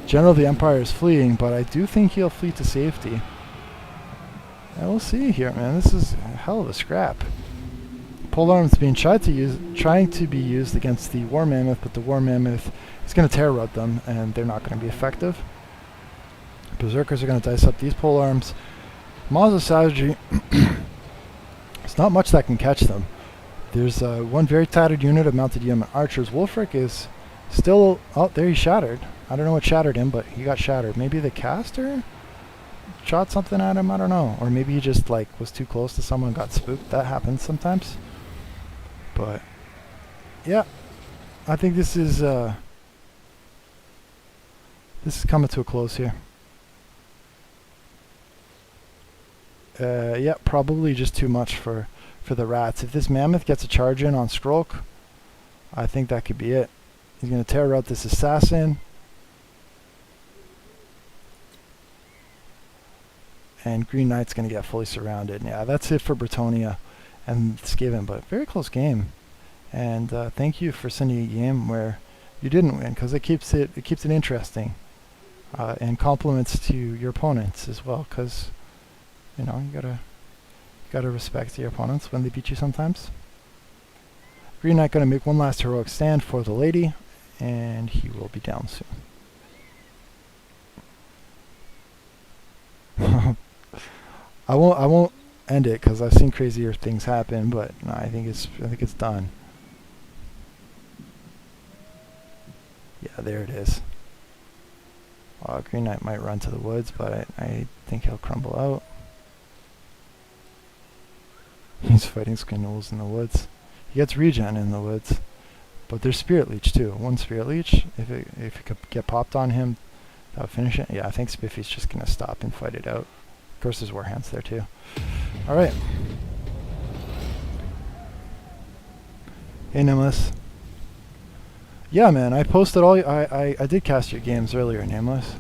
General of the Empire is fleeing, but I do think he'll flee to safety. Yeah, we'll see here, man. This is a hell of a scrap. Polearm's being trying to be used against the War Mammoth, but the War Mammoth is going to tear rod them, and they're not going to be effective. Berserkers are going to dice up these polearms. Maws of Savagery, it's not much that can catch them. There's one very tattered unit of mounted yeoman archers. Wolfric is still... Oh, there he shattered. I don't know what shattered him, but he got shattered. Maybe the caster shot something at him? I don't know. Or maybe he just like was too close to someone and got spooked. That happens sometimes. But yeah, I think this is coming to a close here. Yeah, probably just too much for the rats. If this mammoth gets a charge in on Skrulk, I think that could be it. He's going to tear out this assassin. And Green Knight's going to get fully surrounded. Yeah, that's it for Bretonnia and Skaven, but very close game. And thank you for sending a game where you didn't win, because it keeps it interesting, and compliments to your opponents as well, because you know you gotta respect your opponents when they beat you sometimes. Green Knight going to make one last heroic stand for the lady, and he will be down soon. I won't end it because I've seen crazier things happen, but no, I think it's done. Yeah, there it is. Green Knight might run to the woods, but I think he'll crumble out. He's fighting Skinwolves in the woods. He gets regen in the woods, but there's Spirit Leech too. One Spirit Leech, if it could get popped on him, that would finish it. Yeah, I think Spiffy's just gonna stop and fight it out. Of course, there's Warhounds there too. All right. Hey, Nameless. Yeah, man, I posted all. I did cast your games earlier, Nameless.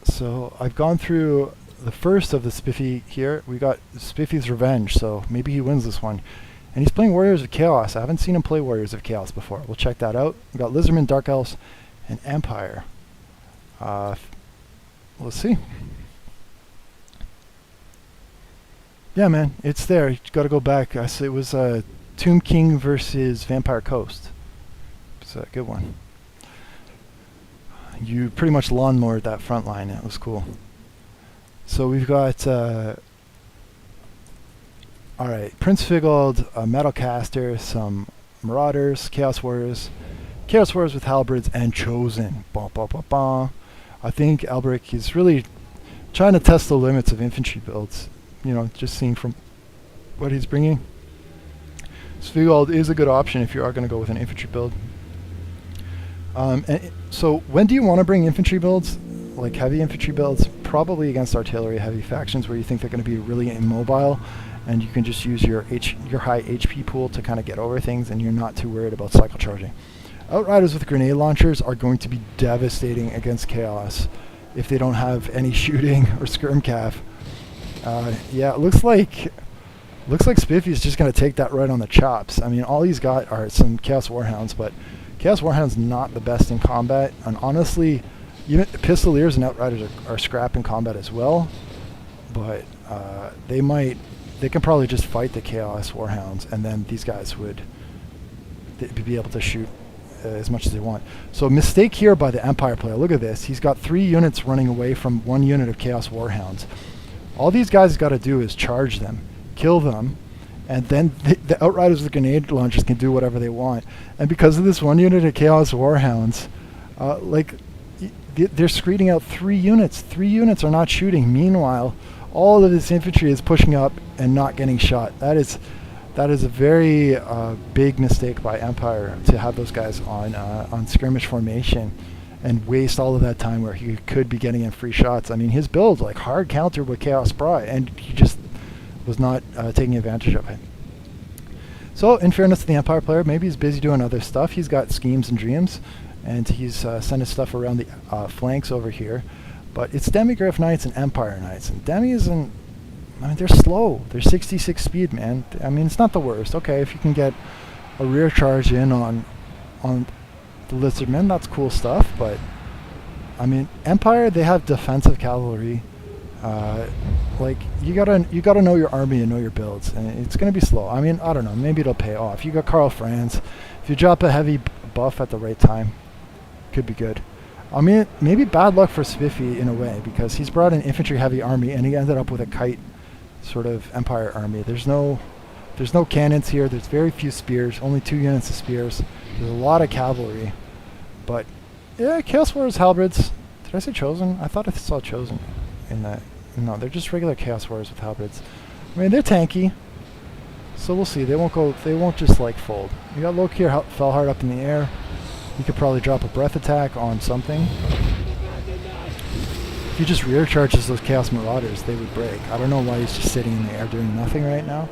So I've gone through the first of the Spiffy here. We got Spiffy's Revenge, so maybe he wins this one. And he's playing Warriors of Chaos. I haven't seen him play Warriors of Chaos before. We'll check that out. We got Lizardmen, Dark Elves, and Empire. Let's see. Yeah, man, it's there. You got to go back. It was Tomb King versus Vampire Coast. It's a good one. You pretty much lawnmowered that front line. It was cool. So we've got, all right, Prince Figgold, a Metalcaster, some Marauders, Chaos Warriors with Halberds, and Chosen. Bah, bah, bah, bah. I think Albrecht is really trying to test the limits of infantry builds. You know, just seeing from what he's bringing. Svigold is a good option if you are going to go with an infantry build. And so when do you want to bring infantry builds, like heavy infantry builds? Probably against artillery heavy factions where you think they're going to be really immobile, and you can just use your high HP pool to kind of get over things, and you're not too worried about cycle charging. Outriders with grenade launchers are going to be devastating against Chaos if they don't have any shooting or skirm cav. Yeah, it looks like Spiffy's just going to take that right on the chops. I mean, all he's got are some Chaos Warhounds, but Chaos Warhound's not the best in combat, and honestly, even Pistoliers and Outriders are scrap in combat as well, but they can probably just fight the Chaos Warhounds, and then these guys would be able to shoot as much as they want. So mistake here by the Empire player. Look at this. He's got 3 units running away from 1 unit of Chaos Warhounds. All these guys got to do is charge them, kill them, and then the Outriders with grenade launchers can do whatever they want. And because of this 1 unit of Chaos Warhounds, they're screeding out 3 units. 3 units are not shooting. Meanwhile, all of this infantry is pushing up and not getting shot. That is a very big mistake by Empire to have those guys on skirmish formation and waste all of that time where he could be getting in free shots. I mean, his build like hard countered with Chaos Spry, and he just was not taking advantage of it. So, in fairness to the Empire player, maybe he's busy doing other stuff. He's got schemes and dreams, and he's sending stuff around the flanks over here. But it's Demigryph Knights and Empire Knights, and Demi isn't. I mean, they're slow. They're 66 speed, man. I mean, it's not the worst. Okay, if you can get a rear charge in on the Lizardmen, that's cool stuff. But I mean, Empire, they have defensive cavalry. Like you gotta know your army and know your builds, and it's gonna be slow. I mean, I don't know. Maybe it'll pay off. You got Karl Franz. If you drop a heavy buff at the right time, could be good. I mean, maybe bad luck for Spiffy in a way, because he's brought an infantry heavy army and he ended up with a kite sort of Empire army. There's no cannons here. There's very few spears. Only 2 units of spears. There's a lot of cavalry, but yeah, Chaos Warriors halberds. Did I say Chosen? I thought I saw Chosen in that. No, they're just regular Chaos Warriors with halberds. I mean, they're tanky, so we'll see. They won't just like fold. You got Lokir Felhard up in the air. You could probably drop a breath attack on something. If he just rear charges those Chaos Marauders, they would break. I don't know why he's just sitting in the air doing nothing right now.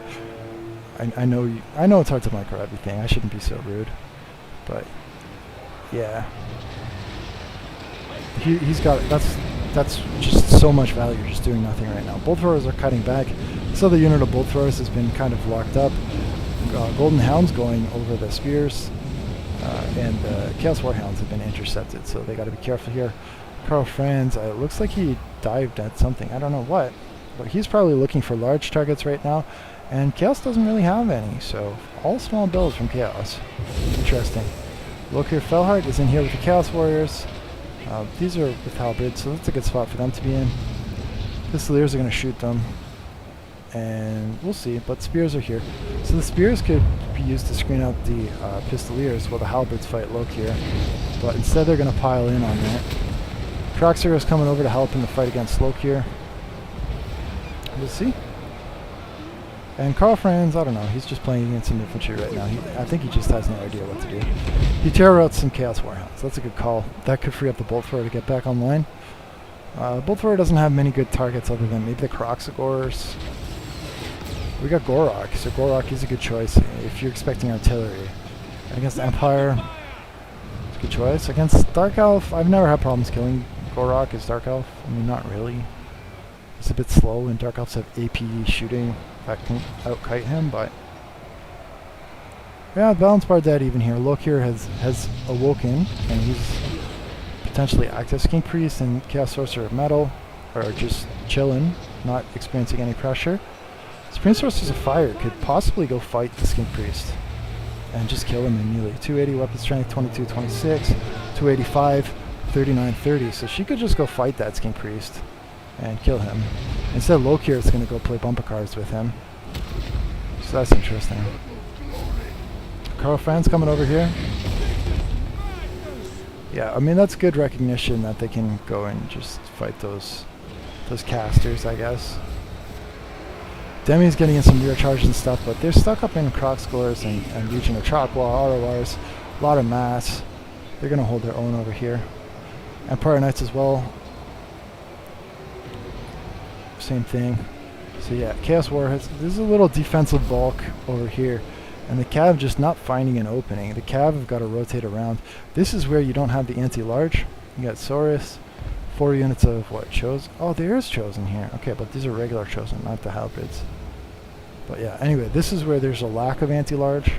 I know it's hard to micro everything. I shouldn't be so rude, but yeah, he's got that's just so much value just doing nothing right now. Bolt throwers are cutting back. This other unit of bolt throwers has been kind of locked up. Golden Hounds going over the spears, and Chaos Warhounds have been intercepted, so they got to be careful here. Karl Franz, it looks like he dived at something. I don't know what, but he's probably looking for large targets right now, and Chaos doesn't really have any, so all small builds from Chaos. Interesting. Lokir Felhard is in here with the Chaos Warriors. These are with halberds, so that's a good spot for them to be in. Pistoliers are going to shoot them, and we'll see, but spears are here. So the spears could be used to screen out the pistoliers while the halberds fight Lokir, but instead they're going to pile in on that. Kroxer is coming over to help in the fight against Lokir. We'll see. And Karl Franz, I don't know, he's just playing against some infantry right now. I think he just has no idea what to do. He terror outs some Chaos Warhounds. That's a good call. That could free up the Bolt Thrower to get back online. Bolt Thrower doesn't have many good targets other than maybe the Kroxagors. We got Gorok, so Gorok is a good choice if you're expecting artillery. And against Empire, it's a good choice. Against Dark Elf, I've never had problems killing Gorok as Dark Elf. I mean, not really. It's a bit slow, and Dark Elves have AP shooting that can out-kite him, but yeah, Balance Bar dead even here. Lokir has awoken, and he's potentially active. King Priest and Chaos Sorcerer of Metal are just chilling, not experiencing any pressure. Supreme Sorcerers of Fire could possibly go fight the Skink Priest and just kill him immediately. 280 weapon strength, 22, 26, 285, 39, 30. So she could just go fight that Skink Priest and kill him. Instead, Lokir is going to go play bumper cards with him. So that's interesting. Karl Franz coming over here. Yeah, I mean, that's good recognition that they can go and just fight those casters, I guess. Demi's getting in some rear charges and stuff, but they're stuck up in Kroxagors and Legion of Chakwa, RORs, a lot of mass. They're going to hold their own over here. Empire Knights as well. Same thing. So yeah, Chaos War has, there's a little defensive bulk over here, and the Cav just not finding an opening. The Cav have got to rotate around. This is where you don't have the anti-large. You got Saurus, 4 units of what, Chosen? Oh, there is Chosen here. Okay, but these are regular Chosen, not the halberds. But yeah, anyway, this is where there's a lack of anti-large.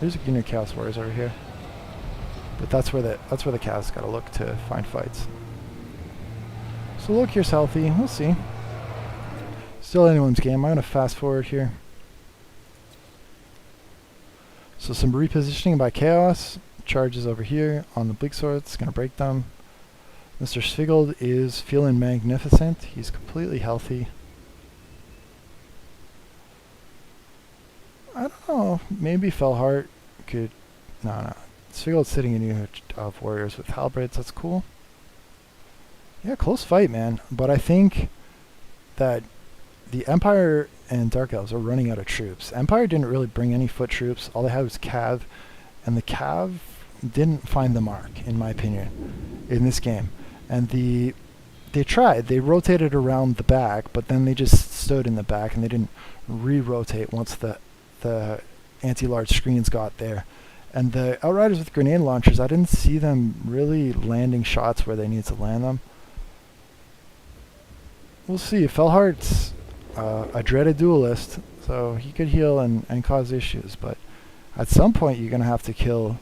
There's a unit of Chaos Warriors over here, but that's where the Cavs got to look to find fights. So look, here's healthy. We'll see. Still anyone's game. I'm going to fast forward here. So some repositioning by Chaos. charges over here on the bleak swords, gonna break them. Mr. Sviggold is feeling magnificent. He's completely healthy. I don't know, maybe Fellheart could... No. Sviggold's sitting in unit of warriors with halberds, that's cool. Yeah, close fight, man. But I think that the Empire and Dark Elves are running out of troops. Empire didn't really bring any foot troops. All they had was Cav, and the Cav didn't find the mark, in my opinion, in this game. And they tried. They rotated around the back, but then they just stood in the back, and they didn't re-rotate once the anti-large screens got there. And the Outriders with grenade launchers, I didn't see them really landing shots where they need to land them. We'll see. Fellheart's a dreaded duelist, so he could heal and cause issues, but at some point you're going to have to kill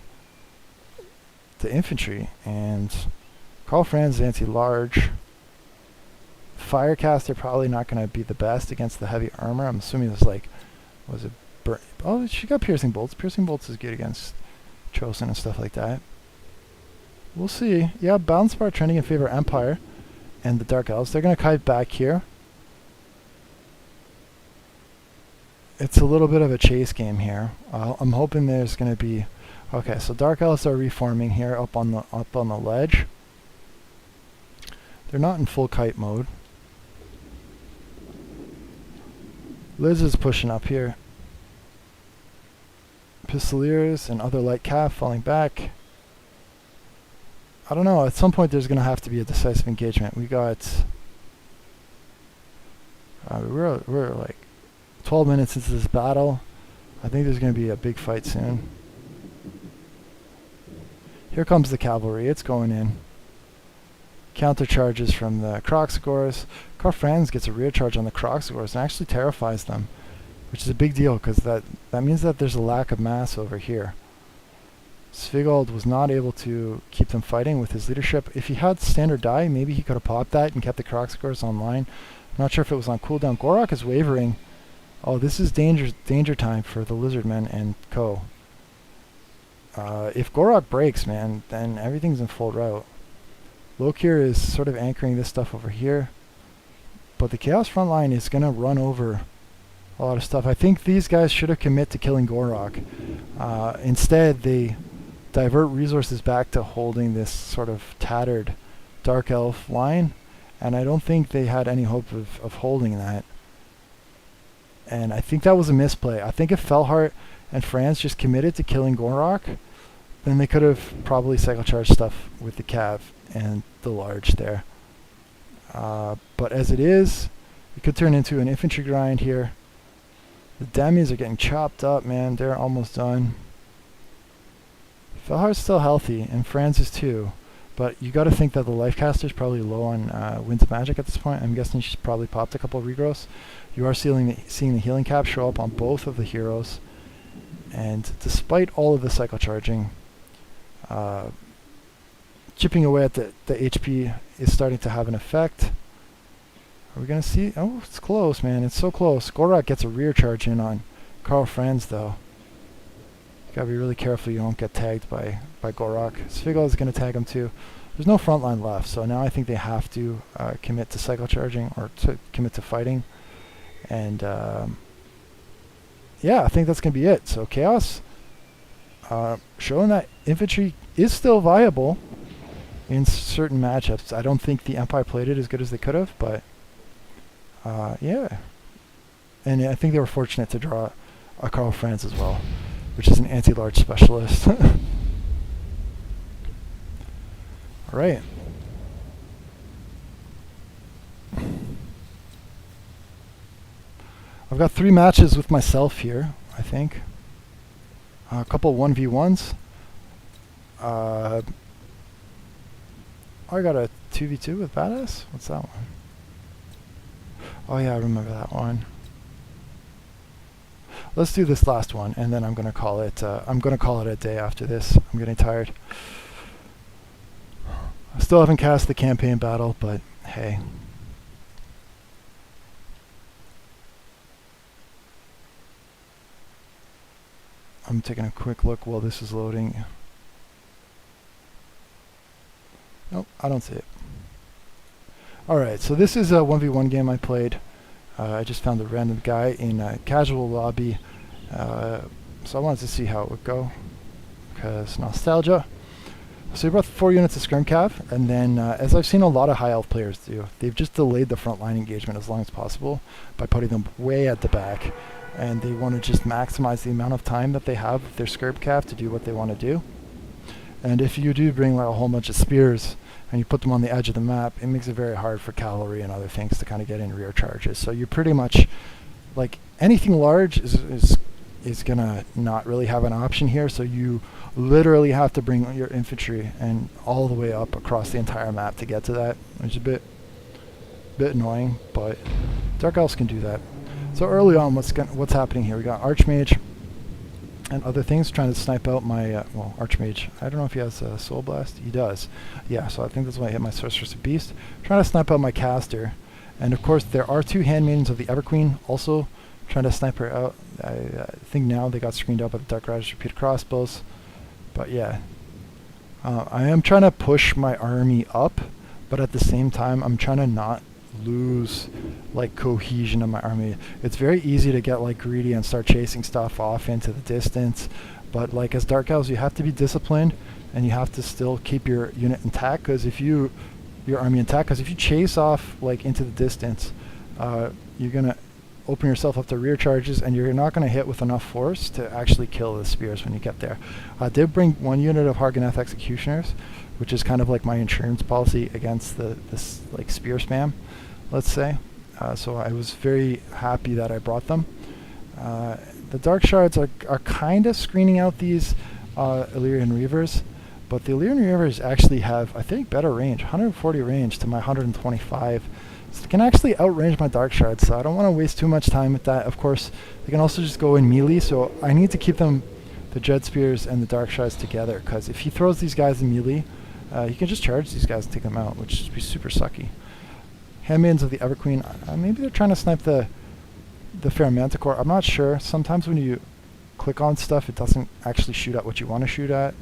the infantry, and Karl Franz is anti-large. Firecaster probably not going to be the best against the heavy armor. I'm assuming there's like, was it oh, she got piercing bolts. Piercing bolts is good against Chosen and stuff like that. We'll see. Yeah, balance bar trending in favor of Empire and the Dark Elves. They're going to kite back here. It's a little bit of a chase game here. I'm hoping there's going to be... Okay, so Dark Elves are reforming here up on the ledge. They're not in full kite mode. Liz is pushing up here. Pistoliers and other light cav falling back. I don't know, at some point there's going to have to be a decisive engagement. We got... we're like 12 minutes into this battle. I think there's going to be a big fight soon. Here comes the cavalry, it's going in. Counter charges from the Kroxigors. Karl Franz gets a rear charge on the Kroxigors and actually terrifies them, which is a big deal because that means that there's a lack of mass over here. Sviggold was not able to keep them fighting with his leadership. If he had standard die, maybe he could have popped that and kept the Kroxigors online. I'm not sure if it was on cooldown. Gorok is wavering. Oh, this is danger time for the Lizardmen and co. If Gorok breaks, man, then everything's in full rout. Lokir is sort of anchoring this stuff over here, but the Chaos front line is going to run over a lot of stuff. I think these guys should have committed to killing Gorok. Instead, they divert resources back to holding this sort of tattered Dark Elf line, and I don't think they had any hope of holding that. And I think that was a misplay. I think if Fellheart and Franz just committed to killing Gorok, then they could have probably cycle charged stuff with the Cav and the large there. But as it is, it could turn into an infantry grind here. The Demis are getting chopped up, man. They're almost done. Fellheart's still healthy, and Franz is too. But you got to think that the Lifecaster's probably low on Winds of Magic at this point. I'm guessing she's probably popped a couple of regrowths. You are seeing the healing cap show up on both of the heroes. And despite all of the cycle charging, chipping away at the HP is starting to have an effect. Are we going to see? Oh, it's close, man. It's so close. Gorok gets a rear charge in on Karl Franz, though. You got to be really careful you don't get tagged by Gorok. Sviggold is going to tag him, too. There's no front line left, so now I think they have to commit to cycle charging or to commit to fighting. And, yeah, I think that's going to be it. So Chaos showing that infantry is still viable in certain matchups. I don't think the Empire played it as good as they could have, but yeah. And I think they were fortunate to draw a Karl Franz as well, which is an anti-large specialist. Alright. I've got 3 matches with myself here, I think. A couple 1v1s. I got a 2v2 with Badass? What's that one? Oh yeah, I remember that one. Let's do this last one, and then I'm gonna call it a day after this. I'm getting tired. I still haven't cast the campaign battle, but hey. I'm taking a quick look while this is loading. Nope, I don't see it. Alright, so this is a 1v1 game I played. I just found a random guy in a casual lobby. So I wanted to see how it would go, because nostalgia. So we brought 4 units of Scrim Cav, and then as I've seen a lot of high elf players do, they've just delayed the front line engagement as long as possible by putting them way at the back, and they want to just maximize the amount of time that they have with their Scrim Cav to do what they want to do. And if you do bring like a whole bunch of spears and you put them on the edge of the map, it makes it very hard for cavalry and other things to kind of get in rear charges. So you pretty much, like, anything large is gonna not really have an option here, so you literally have to bring your infantry and all the way up across the entire map to get to that, which is a bit annoying, but Dark Elves can do that. So early on, what's happening here? We got Archmage and other things trying to snipe out my well, Archmage. I don't know if he has a Soul Blast. He does. Yeah, so I think that's why I hit my Sorceress of Beast. Trying to snipe out my caster, and of course there are 2 Handmaidens of the Everqueen also trying to snipe her out. I think now they got screened out by the Dark Riders repeated crossbows. But yeah, I am trying to push my army up, but at the same time I'm trying to not lose like cohesion of my army. It's very easy to get like greedy and start chasing stuff off into the distance, but like as Dark Elves you have to be disciplined and you have to still keep your unit intact, because if your army intact, because if you chase off like into the distance, you're gonna open yourself up to rear charges, and you're not going to hit with enough force to actually kill the spears when you get there. I did bring 1 unit of Harganeth Executioners, which is kind of like my insurance policy against this like spear spam, let's say. So I was very happy that I brought them. The Dark Shards are kind of screening out these Illyrian Reavers, but the Illyrian Reavers actually have, I think, better range, 140 range to my 125. So they can actually outrange my Dark Shards, so I don't want to waste too much time with that. Of course, they can also just go in melee, so I need to keep them, the Dread Spears and the Dark Shards together, because if he throws these guys in melee, he can just charge these guys and take them out, which would be super sucky. Handmaidens of the Everqueen, maybe they're trying to snipe the Fair Manticore. I'm not sure. Sometimes when you click on stuff, it doesn't actually shoot at what you want to shoot at.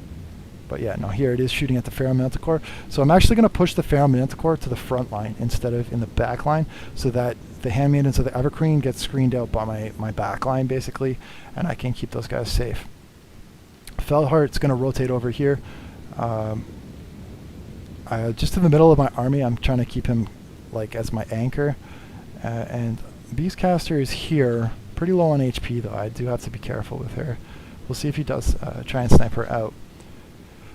But yeah, no, here it is shooting at the Pharaoh Manticore. So I'm actually going to push the Pharaoh Manticore to the front line instead of in the back line, so that the Handmaidens of the Everqueen get screened out by my back line, basically, and I can keep those guys safe. Felheart's going to rotate over here. Just in the middle of my army, I'm trying to keep him like as my anchor. And Beastcaster is here, pretty low on HP though. I do have to be careful with her. We'll see if he does try and snipe her out.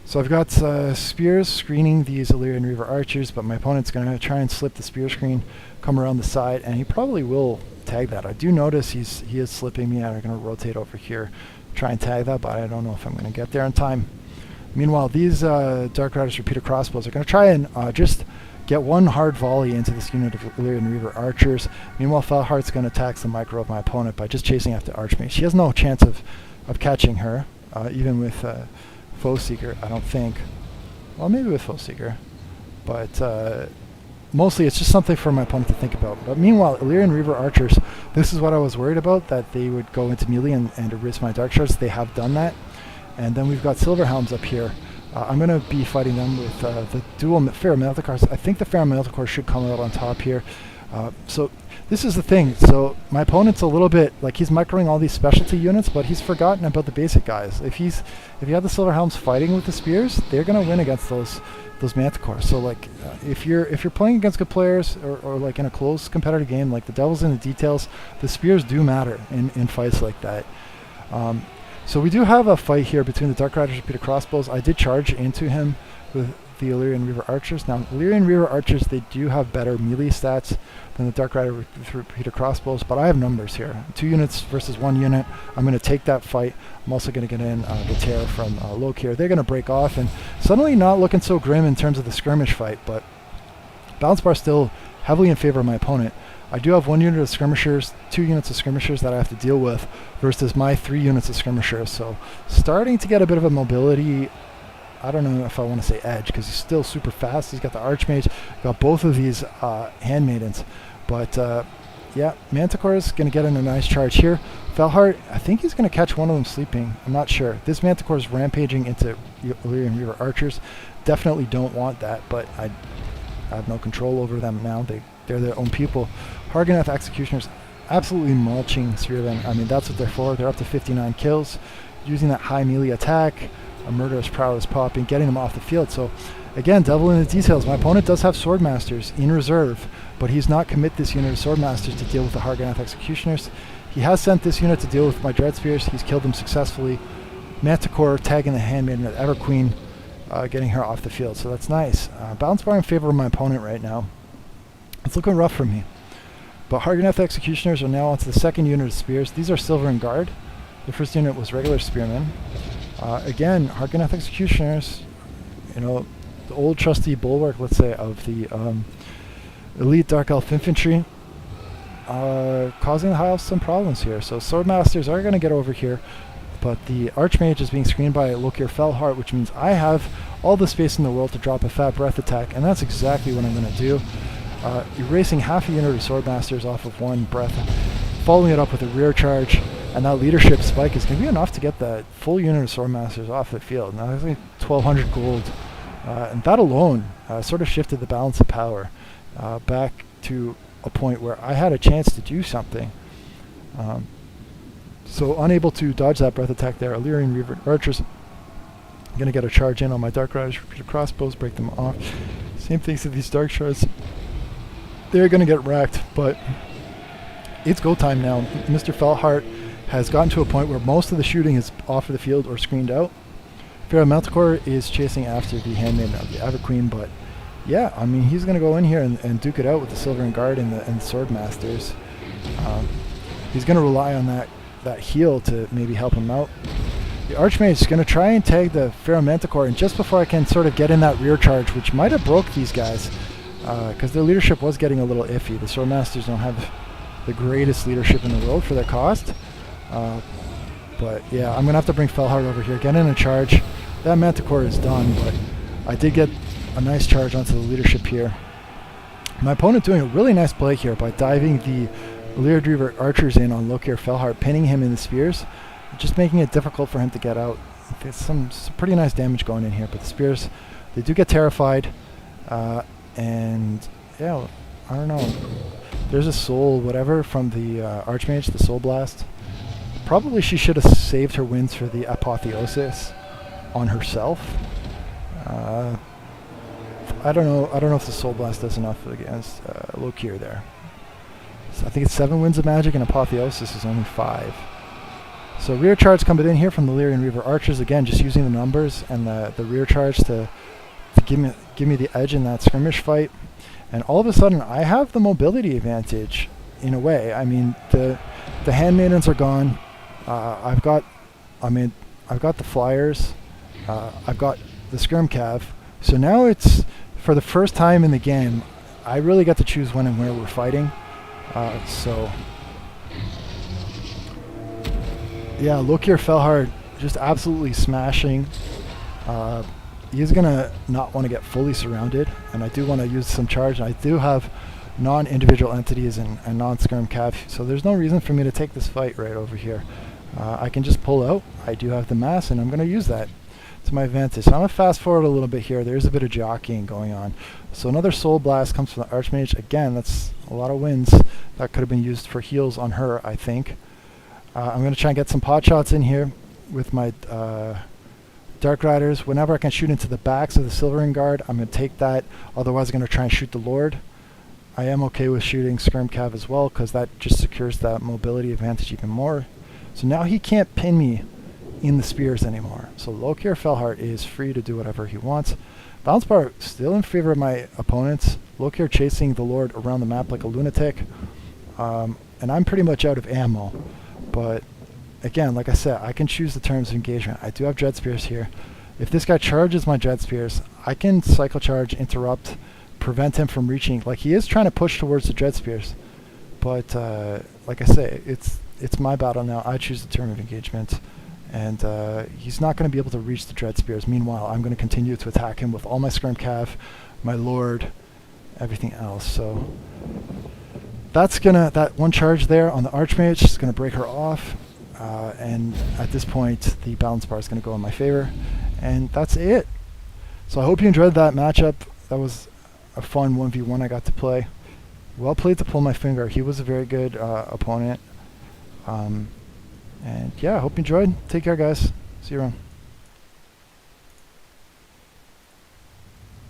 So I've got spears screening these Illyrian Reaver archers, but my opponent's going to try and slip the spear screen, come around the side, and he probably will tag that. I do notice he is slipping me, and I'm going to rotate over here, try and tag that, but I don't know if I'm going to get there in time. Meanwhile, these Dark Riders repeater crossbows are going to try and just get 1 hard volley into this unit of Illyrian Reaver archers. Meanwhile, Felheart's going to tax the micro of my opponent by just chasing after Archmage. She has no chance of catching her, even with Foe Seeker, I don't think. Well, maybe with Foe Seeker, but mostly it's just something for my opponent to think about. But meanwhile, Illyrian Reaver archers, this is what I was worried about, that they would go into melee and risk my Dark Shards. They have done that. And then we've got Silver Helms up here. I'm going to be fighting them with the dual Pharaoh Manticores. I think the Pharaoh Manticore should come out on top here. So this is the thing. So my opponent's a little bit like he's microing all these specialty units, but he's forgotten about the basic guys. If you have the Silver Helms fighting with the spears, they're going to win against those Manticores. So like if you're playing against good players or like in a close competitive game, like the devil's in the details, the spears do matter in fights like that. So we do have a fight here between the Dark Riders repeater crossbows. I did charge into him with the Illyrian Reaver archers. Now, Illyrian Reaver archers, they do have better melee stats than the Dark Rider repeater crossbows, but I have numbers here. 2 units versus 1 unit. I'm going to take that fight. I'm also going to get in the tear from Loke here. They're going to break off, and suddenly not looking so grim in terms of the skirmish fight, but balance bar still heavily in favor of my opponent. I do have 1 unit of skirmishers, 2 units of skirmishers that I have to deal with versus my 3 units of skirmishers. So starting to get a bit of a mobility, I don't know if I want to say edge, because he's still super fast. He's got the Archmage, got both of these Handmaidens. But yeah, Manticore is going to get in a nice charge here. Felheart, I think he's going to catch one of them sleeping. I'm not sure. This Manticore is rampaging into Illyrian Reaver archers. Definitely don't want that, but I have no control over them now. They're their own people. Harganeth Executioners absolutely mulching Spearmen. I mean, that's what they're for. They're up to 59 kills. Using that high melee attack, a murderous prowess popping, getting them off the field. So again, devil in the details. My opponent does have Swordmasters in reserve, but he's not commit this unit of Swordmasters to deal with the Harganeth Executioners. He has sent this unit to deal with my Dread Spears. He's killed them successfully. Manticore tagging the Handmaiden at Everqueen, getting her off the field. So that's nice. Balance bar in favor of my opponent right now. It's looking rough for me. But Harganeth Executioners are now onto the second unit of Spears. These are Silver and Guard. The first unit was regular Spearmen. Again, Harganeth Executioners, you know, the old trusty bulwark, let's say, of the elite Dark Elf Infantry, causing the High Elves some problems here. So Swordmasters are going to get over here, but the Archmage is being screened by Lokir Felheart, which means I have all the space in the world to drop a fat breath attack, and that's exactly what I'm going to do. Erasing half a unit of Swordmasters off of one breath, following it up with a rear charge, and that leadership spike is going to be enough to get that full unit of Swordmasters off the field. Now there's like 1,200 gold, and that alone sort of shifted the balance of power back to a point where I had a chance to do something. So unable to dodge that breath attack there, Illyrian Reaver Archers going to get a charge in on my Dark Riders crossbows, break them off. Same things to these Dark Shards. They're going to get wrecked, but it's go time now. Mr. Felheart has gotten to a point where most of the shooting is off of the field or screened out. Pharaoh Manticore is chasing after the Handmaiden of the Everqueen, but yeah, I mean, he's going to go in here and duke it out with the Silver and Guard and the Swordmasters. He's going to rely on that heal to maybe help him out. The Archmage is going to try and tag the Pharaoh Manticore, and just before I can sort of get in that rear charge, which might have broke these guys, because their leadership was getting a little iffy. The Swordmasters don't have the greatest leadership in the world for their cost. But yeah, I'm going to have to bring Felheart over here, get in a charge. That Manticore is done, but I did get a nice charge onto the leadership here. My opponent doing a really nice play here by diving the Illyrian Reaver Archers in on Lokir Felheart, pinning him in the spears, just making it difficult for him to get out. There's some pretty nice damage going in here, but the spears, they do get terrified. And yeah, I don't know. There's a soul, whatever, from the Archmage, the Soul Blast. Probably she should have saved her wins for the Apotheosis on herself. I don't know. I don't know if the Soul Blast does enough against Lokir there. So I think it's 7 wins of magic, and Apotheosis is only 5. So rear charge coming in here from the Illyrian Reaver Archers. Again, just using the numbers and the rear charge to give me the edge in that skirmish fight. And all of a sudden, I have the mobility advantage in a way. I mean, the Handmaidens are gone. I've got the Flyers. I've got the Skirm Cav. So now it's, for the first time in the game, I really get to choose when and where we're fighting. So yeah, Lokir Felheart just absolutely smashing. He's gonna not want to get fully surrounded, and I do want to use some charge. I do have non-individual entities and non-skirm cav, so there's no reason for me to take this fight right over here. I can just pull out. I do have the mass, and I'm going to use that to my advantage. So I'm going to fast forward a little bit here. There's a bit of jockeying going on. So another Soul Blast comes from the Archmage. Again, that's a lot of wins. That could have been used for heals on her, I think. I'm going to try and get some pot shots in here with my Dark Riders. Whenever I can shoot into the backs of the Silvering Guard, I'm going to take that. Otherwise, I'm going to try and shoot the Lord. I am okay with shooting Skirm Cav as well, because that just secures that mobility advantage even more. So now he can't pin me in the spears anymore. So Lokir Felheart is free to do whatever he wants. Bounce bar still in favor of my opponents. Lokir chasing the Lord around the map like a lunatic. And I'm pretty much out of ammo. But again, like I said, I can choose the terms of engagement. I do have Dread Spears here. If this guy charges my Dread Spears, I can cycle charge, interrupt, prevent him from reaching. Like, he is trying to push towards the Dread Spears. But like I say, it's my battle now. I choose the term of engagement. And he's not going to be able to reach the Dread Spears. Meanwhile, I'm going to continue to attack him with all my Skirm Cav, my Lord, everything else. So that one charge there on the Archmage is gonna break her off, and at this point the balance bar is gonna go in my favor, and that's it. So I hope you enjoyed that matchup. That was a fun 1v1 I got to play. Well played to pull my finger. He was a very good opponent. And yeah, I hope you enjoyed. Take care, guys. See you around.